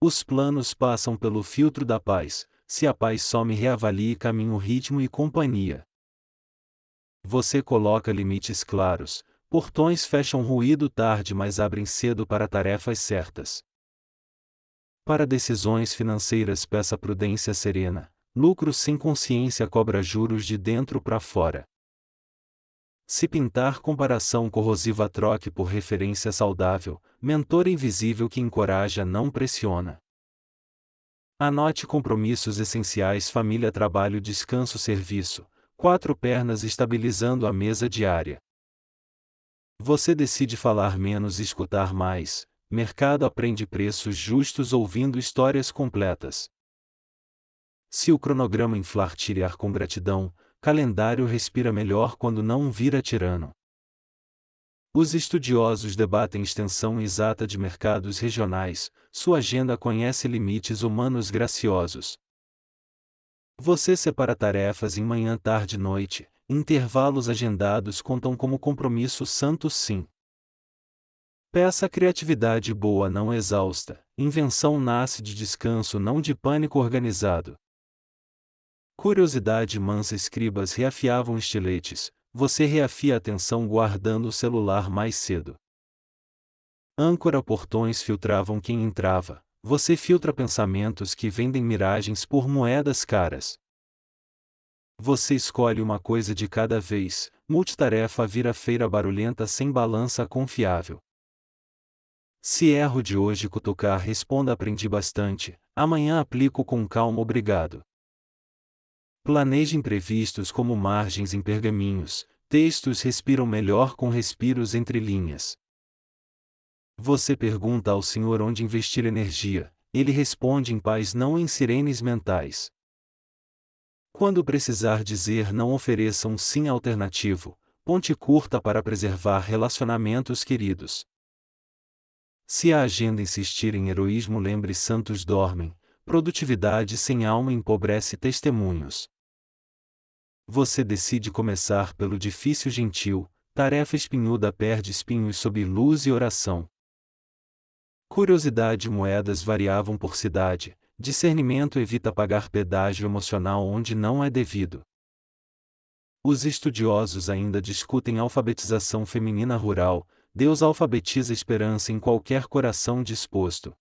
Os planos passam pelo filtro da paz, se a paz some, reavalie caminho, ritmo e companhia. Você coloca limites claros, portões fecham ruído tarde, mas abrem cedo para tarefas certas. Para decisões financeiras, peça prudência serena, lucro sem consciência cobra juros de dentro para fora. Se pintar comparação corrosiva, troque por referência saudável, mentor invisível que encoraja, não pressiona. Anote compromissos essenciais: família, trabalho, descanso, serviço, 4 pernas estabilizando a mesa diária. Você decide falar menos e escutar mais, mercado aprende preços justos ouvindo histórias completas. Se o cronograma inflar, tire ar com gratidão, calendário respira melhor quando não vira tirano. Os estudiosos debatem extensão exata de mercados regionais, sua agenda conhece limites humanos graciosos. Você separa tarefas em manhã, tarde e noite, intervalos agendados contam como compromisso santo. Sim. Peça criatividade boa, não exausta, invenção nasce de descanso, não de pânico organizado. Curiosidade mansa. Escribas reafiavam estiletes, você reafia a atenção guardando o celular mais cedo. Âncora. Portões filtravam quem entrava, você filtra pensamentos que vendem miragens por moedas caras. Você escolhe uma coisa de cada vez, multitarefa vira feira barulhenta sem balança confiável. Se erro de hoje cutucar, responda: aprendi bastante, amanhã aplico com calma, obrigado. Planeje imprevistos como margens em pergaminhos, textos respiram melhor com respiros entre linhas. Você pergunta ao Senhor onde investir energia, ele responde em paz, não em sirenes mentais. Quando precisar dizer não, ofereça um sim alternativo, ponte curta para preservar relacionamentos queridos. Se a agenda insistir em heroísmo, lembre: santos dormem, produtividade sem alma empobrece testemunhos. Você decide começar pelo difícil, gentil, tarefa espinhuda perde espinhos sob luz e oração. Curiosidade. Moedas variavam por cidade, Discernimento evita pagar pedágio emocional onde não é devido. Os estudiosos ainda discutem alfabetização feminina rural. Deus alfabetiza esperança em qualquer coração disposto.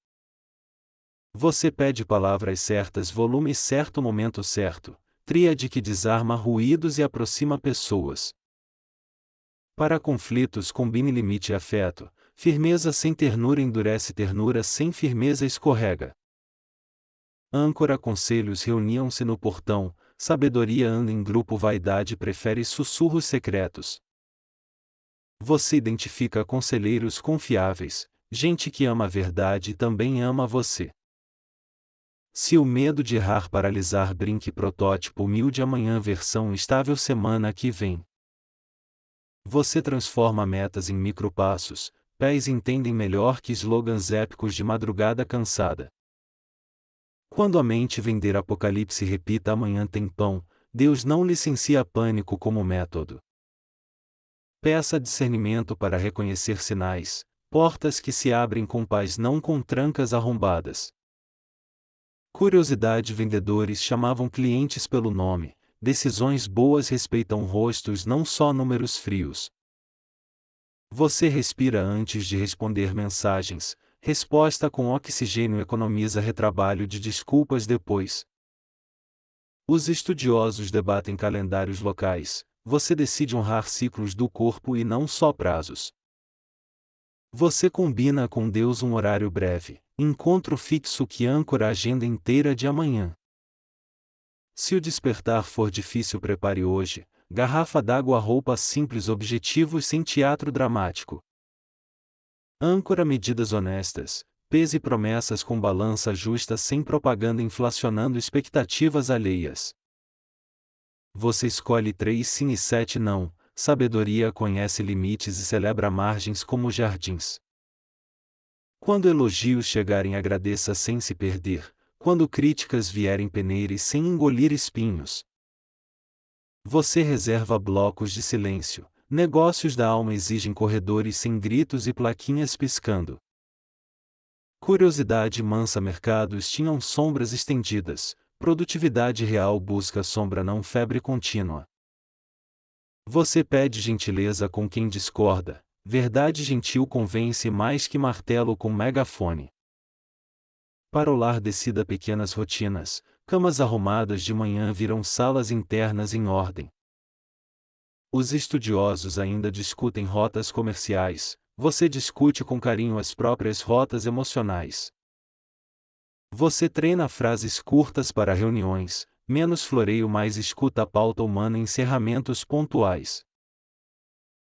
Você pede palavras certas, volume certo, momento certo, tríade que desarma ruídos e aproxima pessoas. Para conflitos, combine limite e afeto. Firmeza sem ternura endurece, ternura sem firmeza escorrega. Âncora, conselhos reuniam-se no portão, sabedoria anda em grupo, vaidade prefere sussurros secretos. Você identifica conselheiros confiáveis, gente que ama a verdade e também ama você. Se o medo de errar paralisar, brinque, protótipo humilde amanhã, versão estável semana que vem. Você transforma metas em micropassos, pés entendem melhor que slogans épicos de madrugada cansada. Quando a mente vender apocalipse, repita amanhã tem pão. Deus não licencia pânico como método. Peça discernimento para reconhecer sinais, portas que se abrem com paz, não com trancas arrombadas. Curiosidade, vendedores chamavam clientes pelo nome. Decisões boas respeitam rostos, não só números frios. Você respira antes de responder mensagens. Resposta com oxigênio economiza retrabalho de desculpas depois. Os estudiosos debatem calendários locais. Você decide honrar ciclos do corpo e não só prazos. Você combina com Deus um horário breve, encontro fixo que âncora a agenda inteira de amanhã. Se o despertar for difícil, prepare hoje. Garrafa d'água, roupa simples, objetivos sem teatro dramático. Âncora, medidas honestas, pese promessas com balança justa, sem propaganda inflacionando expectativas alheias. Você escolhe 3 sim e 7 não, sabedoria conhece limites e celebra margens como jardins. Quando elogios chegarem, agradeça sem se perder, quando críticas vierem, peneire sem engolir espinhos. Você reserva blocos de silêncio. Negócios da alma exigem corredores sem gritos e plaquinhas piscando. Curiosidade mansa, mercados tinham sombras estendidas. Produtividade real busca sombra, não febre contínua. Você pede gentileza com quem discorda. Verdade gentil convence mais que martelo com megafone. Para o lar, decida pequenas rotinas. Camas arrumadas de manhã viram salas internas em ordem. Os estudiosos ainda discutem rotas comerciais. Você discute com carinho as próprias rotas emocionais. Você treina frases curtas para reuniões, menos floreio, mais escuta, a pauta humana, encerramentos pontuais.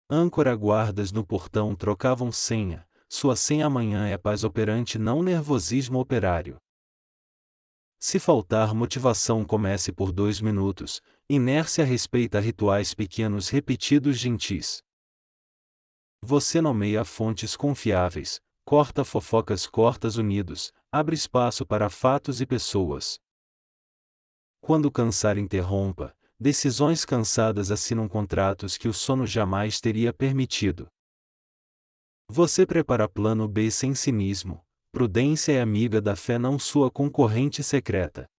Âncora, guardas no portão trocavam senha. Sua senha amanhã é paz operante, não nervosismo operário. Se faltar motivação, comece por 2 minutos. Inércia respeita rituais pequenos repetidos gentis. Você nomeia fontes confiáveis, corta fofocas, cortas unidos, abre espaço para fatos e pessoas. Quando cansar, interrompa. Decisões cansadas assinam contratos que o sono jamais teria permitido. Você prepara plano B sem cinismo. Prudência é amiga da fé, não sua concorrente secreta.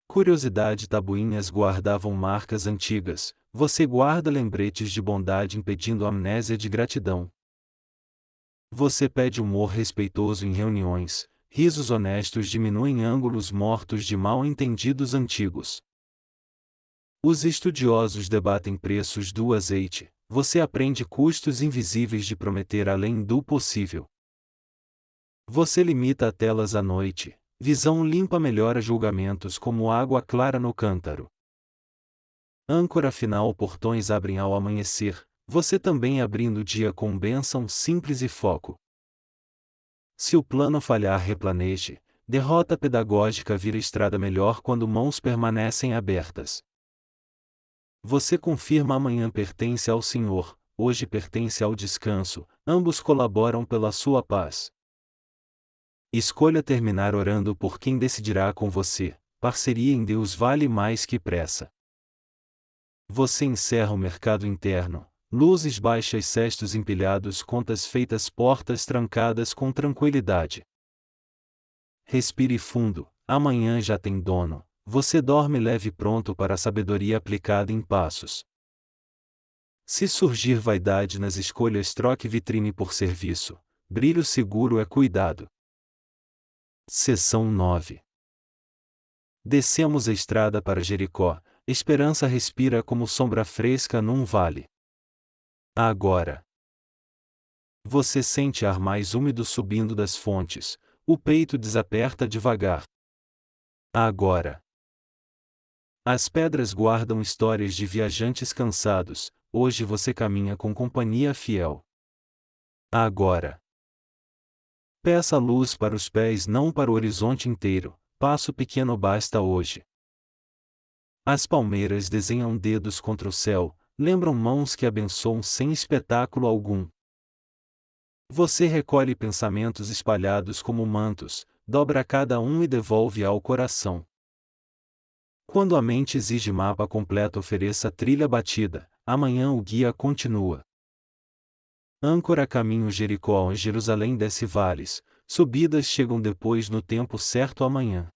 Curiosidade, tabuinhas guardavam marcas antigas. Você guarda lembretes de bondade, impedindo amnésia de gratidão. Você pede humor respeitoso em reuniões. Risos honestos diminuem ângulos mortos de mal-entendidos antigos. Os estudiosos debatem preços do azeite. Você aprende custos invisíveis de prometer além do possível. Você limita telas à noite. Visão limpa melhora julgamentos como água clara no cântaro. Âncora final, portões abrem ao amanhecer. Você também abrindo o dia com bênção simples e foco. Se o plano falhar, replaneje. Derrota pedagógica vira estrada melhor quando mãos permanecem abertas. Você confirma amanhã pertence ao Senhor, hoje pertence ao descanso, ambos colaboram pela sua paz. Escolha terminar orando por quem decidirá com você. Parceria em Deus vale mais que pressa. Você encerra o mercado interno. Luzes baixas, cestos empilhados, contas feitas, portas trancadas com tranquilidade. respire fundo, amanhã já tem dono, você dorme leve pronto para a sabedoria aplicada em passos. Se surgir vaidade nas escolhas, troque vitrine por serviço, brilho seguro é cuidado. Seção 9. Descemos a estrada para Jericó, esperança respira como sombra fresca num vale. Agora. Você sente ar mais úmido subindo das fontes, o peito desaperta devagar. Agora. As pedras guardam histórias de viajantes cansados, hoje você caminha com companhia fiel. Agora. Peça luz para os pés, não para o horizonte inteiro, passo pequeno basta hoje. As palmeiras desenham dedos contra o céu, lembram mãos que abençoam sem espetáculo algum. Você recolhe pensamentos espalhados como mantos, dobra cada um e devolve ao coração. Quando a mente exige mapa completo, ofereça trilha batida, amanhã o guia continua. Âncora caminho Jericó, em Jerusalém desce vales, subidas chegam depois no tempo certo amanhã.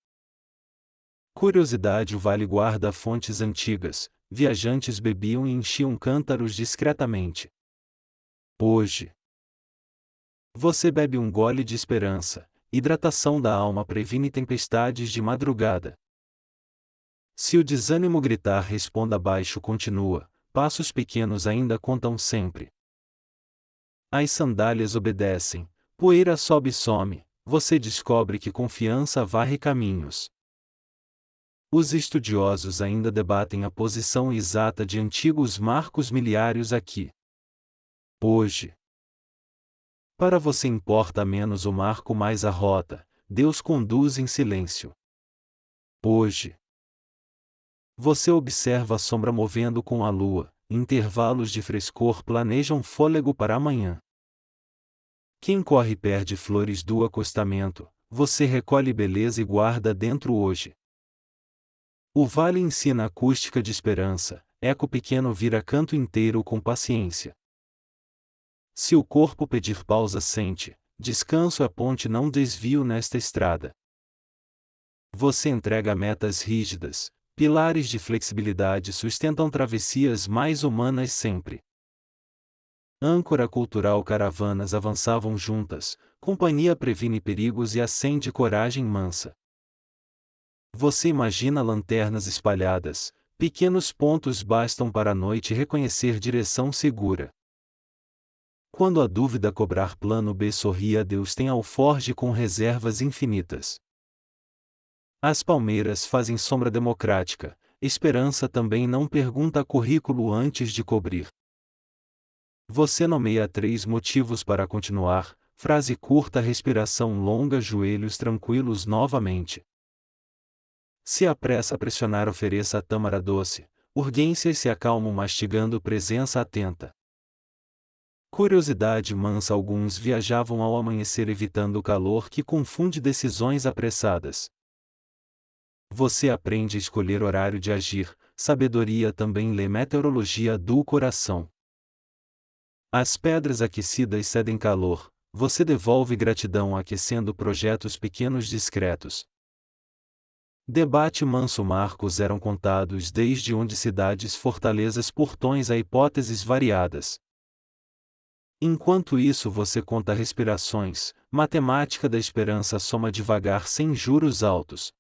Curiosidade, o vale guarda fontes antigas, viajantes bebiam e enchiam cântaros discretamente. Hoje. Você bebe um gole de esperança, hidratação da alma previne tempestades de madrugada. Se o desânimo gritar, responda baixo, continua, passos pequenos ainda contam sempre. As sandálias obedecem, poeira sobe e some, você descobre que confiança varre caminhos. Os estudiosos ainda debatem a posição exata de antigos marcos miliários aqui. Hoje. Para você importa menos o marco mais a rota, Deus conduz em silêncio. Hoje. Você observa a sombra movendo com a lua, intervalos de frescor planejam fôlego para amanhã. Quem corre perde flores do acostamento, você recolhe beleza e guarda dentro hoje. O vale ensina acústica de esperança, eco pequeno vira canto inteiro com paciência. Se o corpo pedir pausa, sente, descanso é ponte, não desvio nesta estrada. Você entrega metas rígidas, pilares de flexibilidade sustentam travessias mais humanas sempre. Âncora cultural, caravanas avançavam juntas, companhia previne perigos e acende coragem mansa. Você imagina lanternas espalhadas, pequenos pontos bastam para a noite reconhecer direção segura. Quando a dúvida cobrar plano B, sorria, Deus tem alforge com reservas infinitas. As palmeiras fazem sombra democrática, esperança também não pergunta currículo antes de cobrir. Você nomeia 3 motivos para continuar, frase curta, respiração longa, joelhos tranquilos novamente. Se apressa a pressionar, ofereça a tâmara doce, urgências se acalmam mastigando presença atenta. Curiosidade mansa, alguns viajavam ao amanhecer evitando o calor que confunde decisões apressadas. Você aprende a escolher horário de agir, sabedoria também lê meteorologia do coração. As pedras aquecidas cedem calor, você devolve gratidão aquecendo projetos pequenos discretos. Debate manso, marcos eram contados desde onde cidades, fortalezas, portões a hipóteses variadas. Enquanto isso você conta respirações, matemática da esperança soma devagar sem juros altos.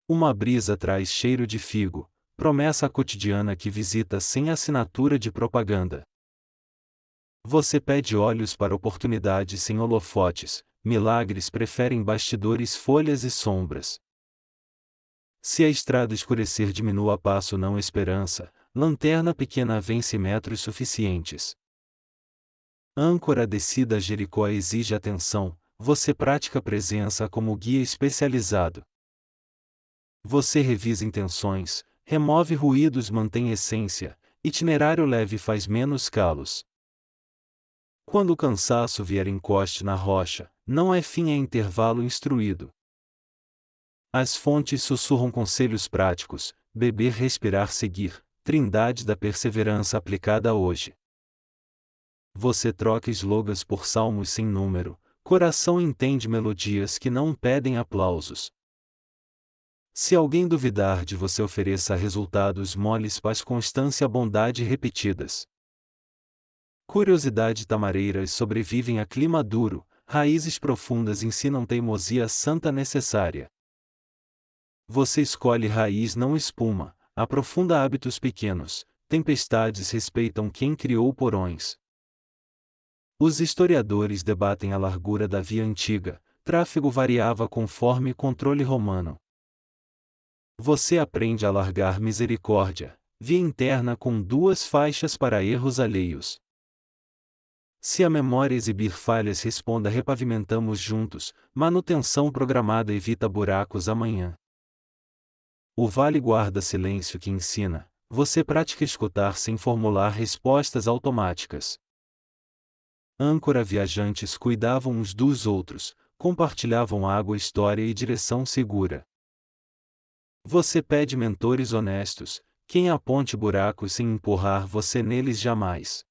Uma brisa traz cheiro de figo, promessa cotidiana que visita sem assinatura de propaganda. Você pede olhos para oportunidades sem holofotes, milagres preferem bastidores, folhas e sombras. Se a estrada escurecer, diminua passo, não esperança, lanterna pequena vence metros suficientes. Âncora descida a Jericó exige atenção, você pratica presença como guia especializado. Você revisa intenções, remove ruídos, mantém essência, itinerário leve faz menos calos. Quando o cansaço vier, encoste na rocha, não é fim, é intervalo instruído. As fontes sussurram conselhos práticos, beber, respirar, seguir, trindade da perseverança aplicada hoje. Você troca slogans por salmos sem número, coração entende melodias que não pedem aplausos. Se alguém duvidar de você, ofereça resultados moles, paz, constância, bondade repetidas. Curiosidade. Tamareiras sobrevivem a clima duro, raízes profundas ensinam teimosia santa necessária. Você escolhe raiz, não espuma, aprofunda hábitos pequenos, tempestades respeitam quem criou porões. Os historiadores debatem a largura da via antiga, tráfego variava conforme controle romano. Você aprende a largar misericórdia, via interna com 2 faixas para erros alheios. Se a memória exibir falhas, responda: repavimentamos juntos, manutenção programada evita buracos amanhã. O vale guarda silêncio que ensina, você pratica escutar sem formular respostas automáticas. Âncora. Viajantes cuidavam uns dos outros, compartilhavam água, história e direção segura. Você pede mentores honestos, quem aponte buracos sem empurrar você neles jamais.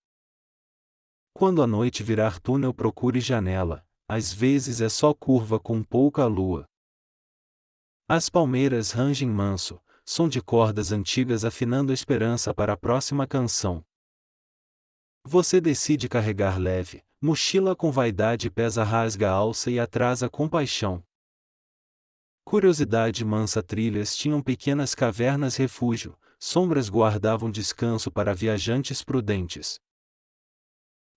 Quando a noite virar túnel, procure janela, às vezes é só curva com pouca lua. As palmeiras rangem manso, som de cordas antigas afinando a esperança para a próxima canção. Você decide carregar leve, mochila com vaidade, pesa, rasga a alça e atrasa compaixão. Curiosidade mansa. Trilhas tinham pequenas cavernas refúgio, sombras guardavam descanso para viajantes prudentes.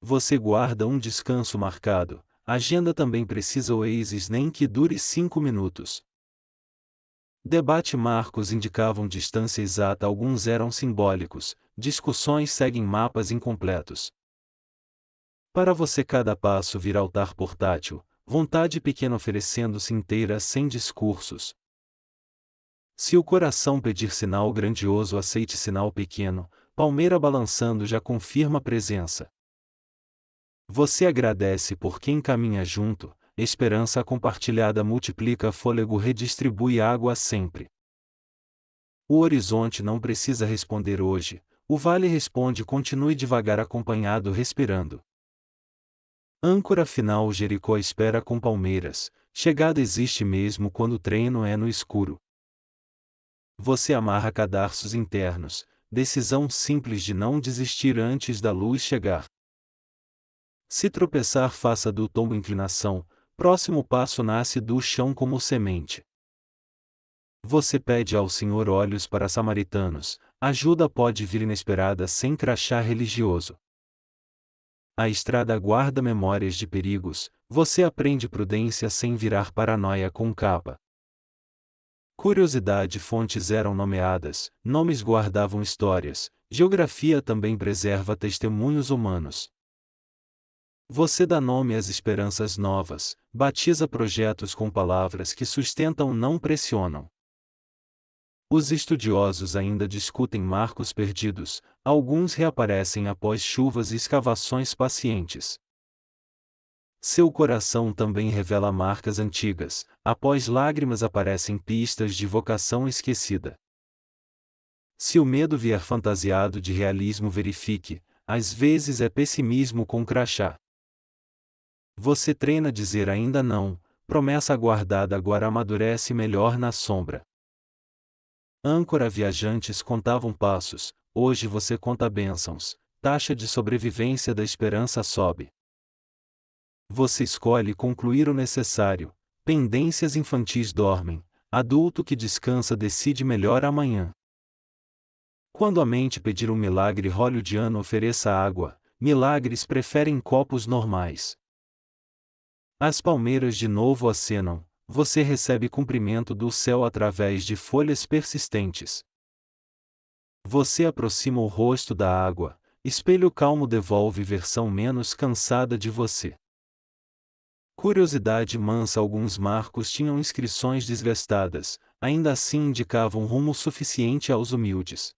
Você guarda um descanso marcado, agenda também precisa oasis, nem que dure 5 minutos. Debate. Marcos indicavam distância exata, alguns eram simbólicos, discussões seguem mapas incompletos. Para você cada passo vira altar portátil, vontade pequena oferecendo-se inteira sem discursos. Se o coração pedir sinal grandioso, aceite sinal pequeno, palmeira balançando já confirma presença. Você agradece por quem caminha junto, esperança compartilhada multiplica fôlego, redistribui água sempre. O horizonte não precisa responder hoje, o vale responde, continue devagar acompanhado respirando. Âncora. Final. Jericó espera com palmeiras, chegada existe mesmo quando o treino é no escuro. Você amarra cadarços internos, decisão simples de não desistir antes da luz chegar. Se tropeçar, faça do tombo inclinação, próximo passo nasce do chão como semente. Você pede ao Senhor olhos para samaritanos, ajuda pode vir inesperada sem crachá religioso. A estrada guarda memórias de perigos, você aprende prudência sem virar paranoia com capa. Curiosidade. Fontes eram nomeadas, nomes guardavam histórias, geografia também preserva testemunhos humanos. Você dá nome às esperanças novas, batiza projetos com palavras que sustentam, não pressionam. Os estudiosos ainda discutem marcos perdidos, alguns reaparecem após chuvas e escavações pacientes. Seu coração também revela marcas antigas, após lágrimas aparecem pistas de vocação esquecida. Se o medo vier fantasiado de realismo, verifique, às vezes é pessimismo com crachá. Você treina dizer ainda não, promessa aguardada agora amadurece melhor na sombra. Âncora. Viajantes contavam passos, hoje você conta bênçãos, taxa de sobrevivência da esperança sobe. Você escolhe concluir o necessário, pendências infantis dormem, adulto que descansa decide melhor amanhã. Quando a mente pedir um milagre, role de ano, ofereça água, milagres preferem copos normais. As palmeiras de novo acenam, você recebe cumprimento do céu através de folhas persistentes. Você aproxima o rosto da água, espelho calmo devolve versão menos cansada de você. Curiosidade mansa. Alguns marcos tinham inscrições desgastadas, ainda assim indicavam rumo suficiente aos humildes.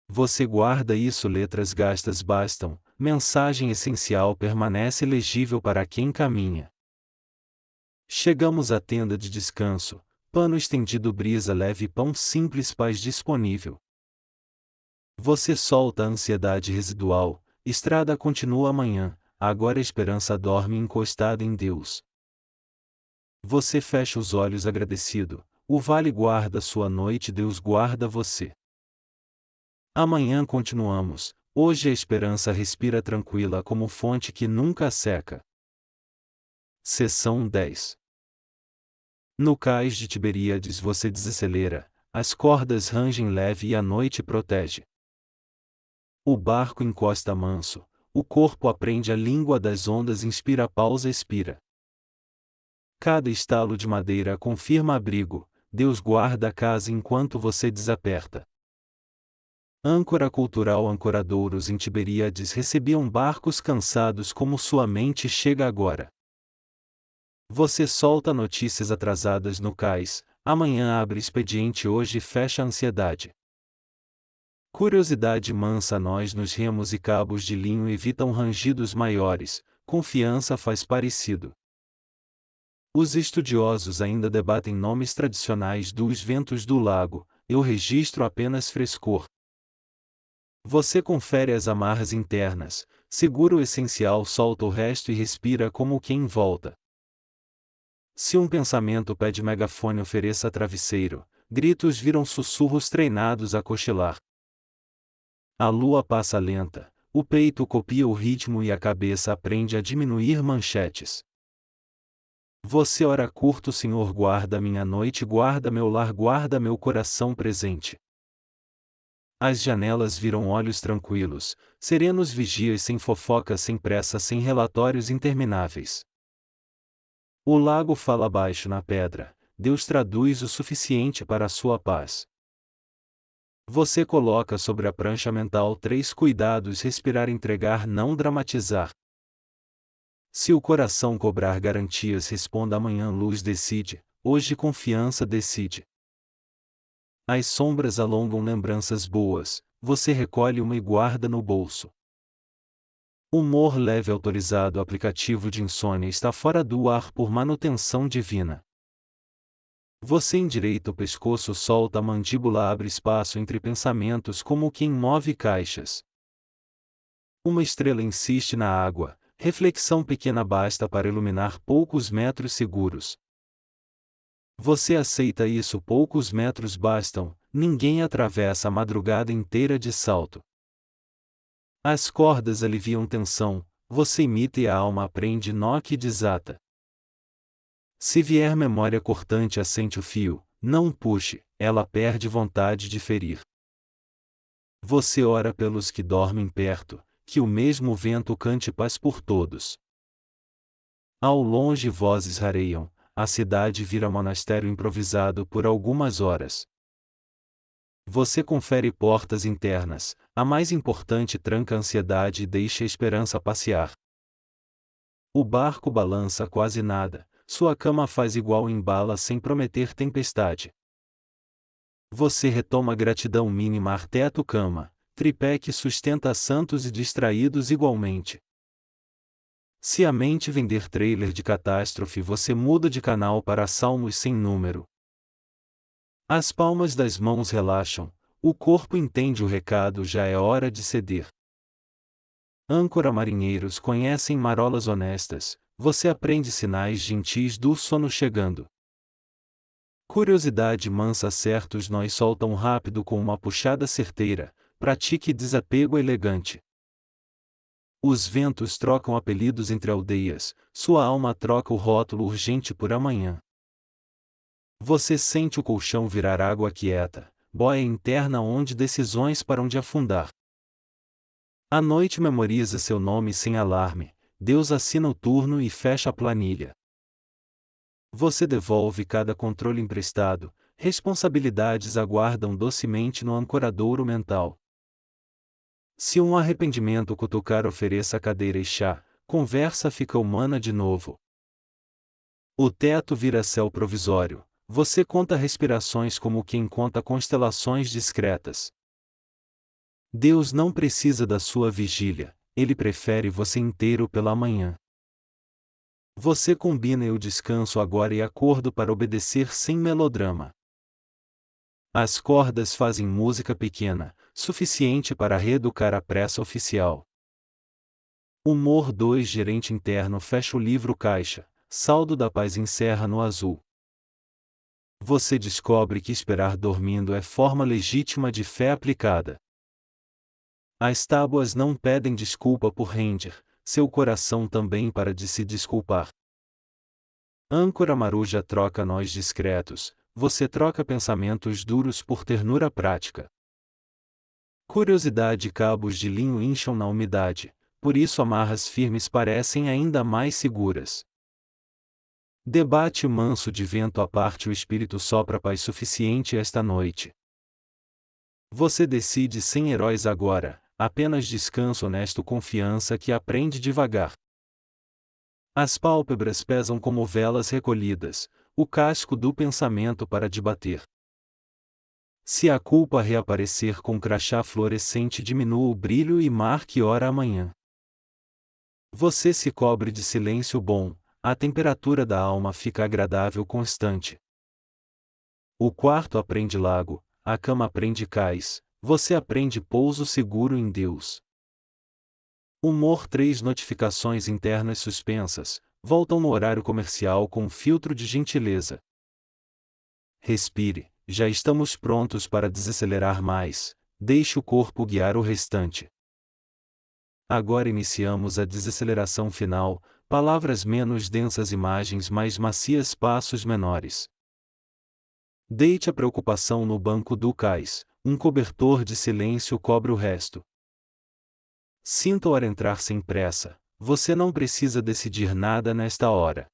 Você guarda isso, letras gastas bastam, mensagem essencial permanece legível para quem caminha. Chegamos à tenda de descanso, pano estendido, brisa leve, pão simples, paz disponível. Você solta a ansiedade residual, estrada continua amanhã, agora a esperança dorme encostada em Deus. Você fecha os olhos agradecido, o vale guarda sua noite, Deus guarda você. Amanhã continuamos, hoje a esperança respira tranquila como fonte que nunca seca. Seção 10. No cais de Tiberíades você desacelera, as cordas rangem leve e a noite protege. O barco encosta manso, o corpo aprende a língua das ondas, inspira pausa expira. Cada estalo de madeira confirma abrigo, Deus guarda a casa enquanto você desaperta. Âncora cultural ancoradouros em Tiberíades recebiam barcos cansados como sua mente chega agora. Você solta notícias atrasadas no cais, amanhã abre expediente, hoje fecha a ansiedade. Curiosidade mansa nós nos remos e cabos de linho evitam rangidos maiores, confiança faz parecido. Os estudiosos ainda debatem nomes tradicionais dos ventos do lago, eu registro apenas frescor. Você confere as amarras internas, segura o essencial, solta o resto e respira como quem volta. Se um pensamento pede megafone, ofereça travesseiro, gritos viram sussurros treinados a cochilar. A lua passa lenta, o peito copia o ritmo e a cabeça aprende a diminuir manchetes. Você ora curto, Senhor guarda minha noite, guarda meu lar, guarda meu coração presente. As janelas viram olhos tranquilos, serenos vigias sem fofoca, sem pressa, sem relatórios intermináveis. O lago fala baixo na pedra, Deus traduz o suficiente para a sua paz. Você coloca sobre a prancha mental 3 cuidados: respirar, entregar, não dramatizar. Se o coração cobrar garantias, responda amanhã, luz decide, hoje confiança decide. As sombras alongam lembranças boas, você recolhe uma e guarda no bolso. Humor leve autorizado, aplicativo de insônia está fora do ar por manutenção divina. Você endireita o pescoço, solta a mandíbula, abre espaço entre pensamentos como quem move caixas. Uma estrela insiste na água, reflexão pequena basta para iluminar poucos metros seguros. Você aceita isso, poucos metros bastam, ninguém atravessa a madrugada inteira de salto. As cordas aliviam tensão, você imita e a alma aprende nó que desata. Se vier memória cortante, assente o fio, não puxe, ela perde vontade de ferir. Você ora pelos que dormem perto, que o mesmo vento cante paz por todos. Ao longe vozes rareiam, a cidade vira monastério improvisado por algumas horas. Você confere portas internas, a mais importante tranca a ansiedade e deixa a esperança passear. O barco balança quase nada, sua cama faz igual, embala sem prometer tempestade. Você retoma a gratidão mínima, arteto cama, tripé que sustenta santos e distraídos igualmente. Se a mente vender trailer de catástrofe, você muda de canal para salmos sem número. As palmas das mãos relaxam, o corpo entende o recado, já é hora de ceder. Âncora marinheiros conhecem marolas honestas, você aprende sinais gentis do sono chegando. Curiosidade mansa certos nós soltam rápido com uma puxada certeira, pratique desapego elegante. Os ventos trocam apelidos entre aldeias, sua alma troca o rótulo urgente por amanhã. Você sente o colchão virar água quieta, boia interna onde decisões param de afundar. A noite memoriza seu nome sem alarme, Deus assina o turno e fecha a planilha. Você devolve cada controle emprestado, responsabilidades aguardam docemente no ancoradouro mental. Se um arrependimento cutucar, ofereça cadeira e chá, conversa fica humana de novo. O teto vira céu provisório, você conta respirações como quem conta constelações discretas. Deus não precisa da sua vigília, Ele prefere você inteiro pela manhã. Você combina o descanso agora e acordo para obedecer sem melodrama. As cordas fazem música pequena, suficiente para reeducar a pressa oficial. Humor 2 Gerente interno fecha o livro caixa, saldo da paz encerra no azul. Você descobre que esperar dormindo é forma legítima de fé aplicada. As tábuas não pedem desculpa por render, seu coração também para de se desculpar. Âncora maruja troca nós discretos, você troca pensamentos duros por ternura prática. Curiosidade e cabos de linho incham na umidade, por isso amarras firmes parecem ainda mais seguras. Debate manso de vento à parte o espírito sopra paz suficiente esta noite. Você decide sem heróis agora, apenas descanso honesto confiança que aprende devagar. As pálpebras pesam como velas recolhidas, o casco do pensamento para debater. Se a culpa reaparecer com crachá fluorescente diminua o brilho e marque hora amanhã. Você se cobre de silêncio bom, a temperatura da alma fica agradável constante. O quarto aprende lago, a cama aprende cais, você aprende pouso seguro em Deus. Humor 3 Notificações internas suspensas, voltam no horário comercial com um filtro de gentileza. Respire, já estamos prontos para desacelerar mais, deixe o corpo guiar o restante. Agora iniciamos a desaceleração final, palavras menos densas, imagens mais macias, passos menores. Deite a preocupação no banco do cais, um cobertor de silêncio cobre o resto. Sinta o ar entrar sem pressa, você não precisa decidir nada nesta hora.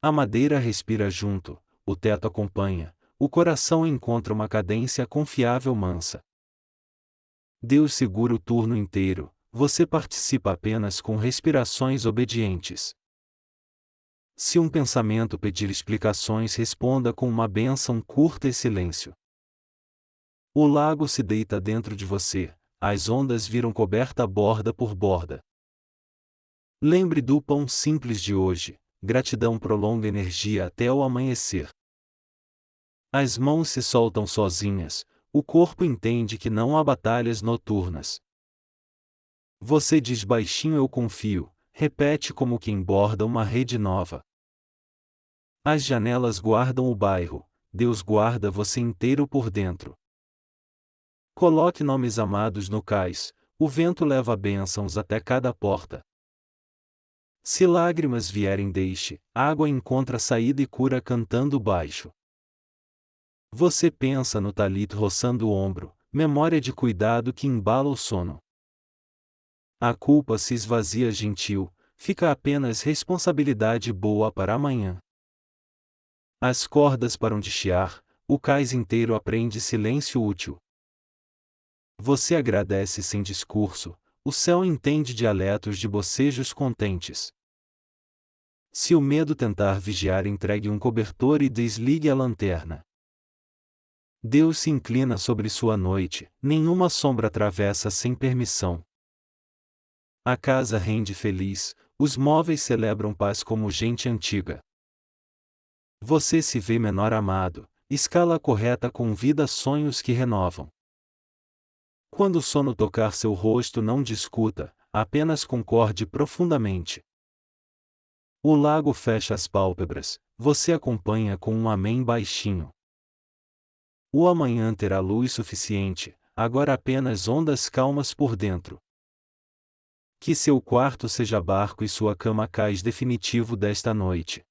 A madeira respira junto, o teto acompanha, o coração encontra uma cadência confiável mansa. Deus segura o turno inteiro, você participa apenas com respirações obedientes. Se um pensamento pedir explicações, responda com uma bênção curta e silêncio. O lago se deita dentro de você, as ondas viram coberta borda por borda. Lembre do pão simples de hoje, gratidão prolonga energia até o amanhecer. As mãos se soltam sozinhas, o corpo entende que não há batalhas noturnas. Você diz baixinho eu confio, repete como quem borda uma rede nova. As janelas guardam o bairro, Deus guarda você inteiro por dentro. Coloque nomes amados no cais, o vento leva bênçãos até cada porta. Se lágrimas vierem deixe, água encontra saída e cura cantando baixo. Você pensa no talit roçando o ombro, memória de cuidado que embala o sono. A culpa se esvazia gentil, fica apenas responsabilidade boa para amanhã. As cordas param de chiar, o cais inteiro aprende silêncio útil. Você agradece sem discurso, o céu entende dialetos de bocejos contentes. Se o medo tentar vigiar, entregue um cobertor e desligue a lanterna. Deus se inclina sobre sua noite, nenhuma sombra atravessa sem permissão. A casa rende feliz, os móveis celebram paz como gente antiga. Você se vê menor amado, escala correta convida sonhos que renovam. Quando o sono tocar seu rosto, não discuta, apenas concorde profundamente. O lago fecha as pálpebras, você acompanha com um amém baixinho. O amanhã terá luz suficiente, agora apenas ondas calmas por dentro. Que seu quarto seja barco e sua cama cais definitivo desta noite.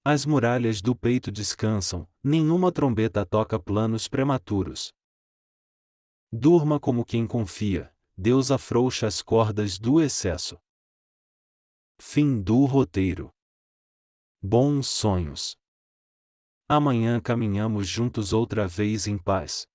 As muralhas do peito descansam, nenhuma trombeta toca planos prematuros. Durma como quem confia, Deus afrouxa as cordas do excesso. Fim do roteiro. Bons sonhos. Amanhã caminhamos juntos outra vez em paz.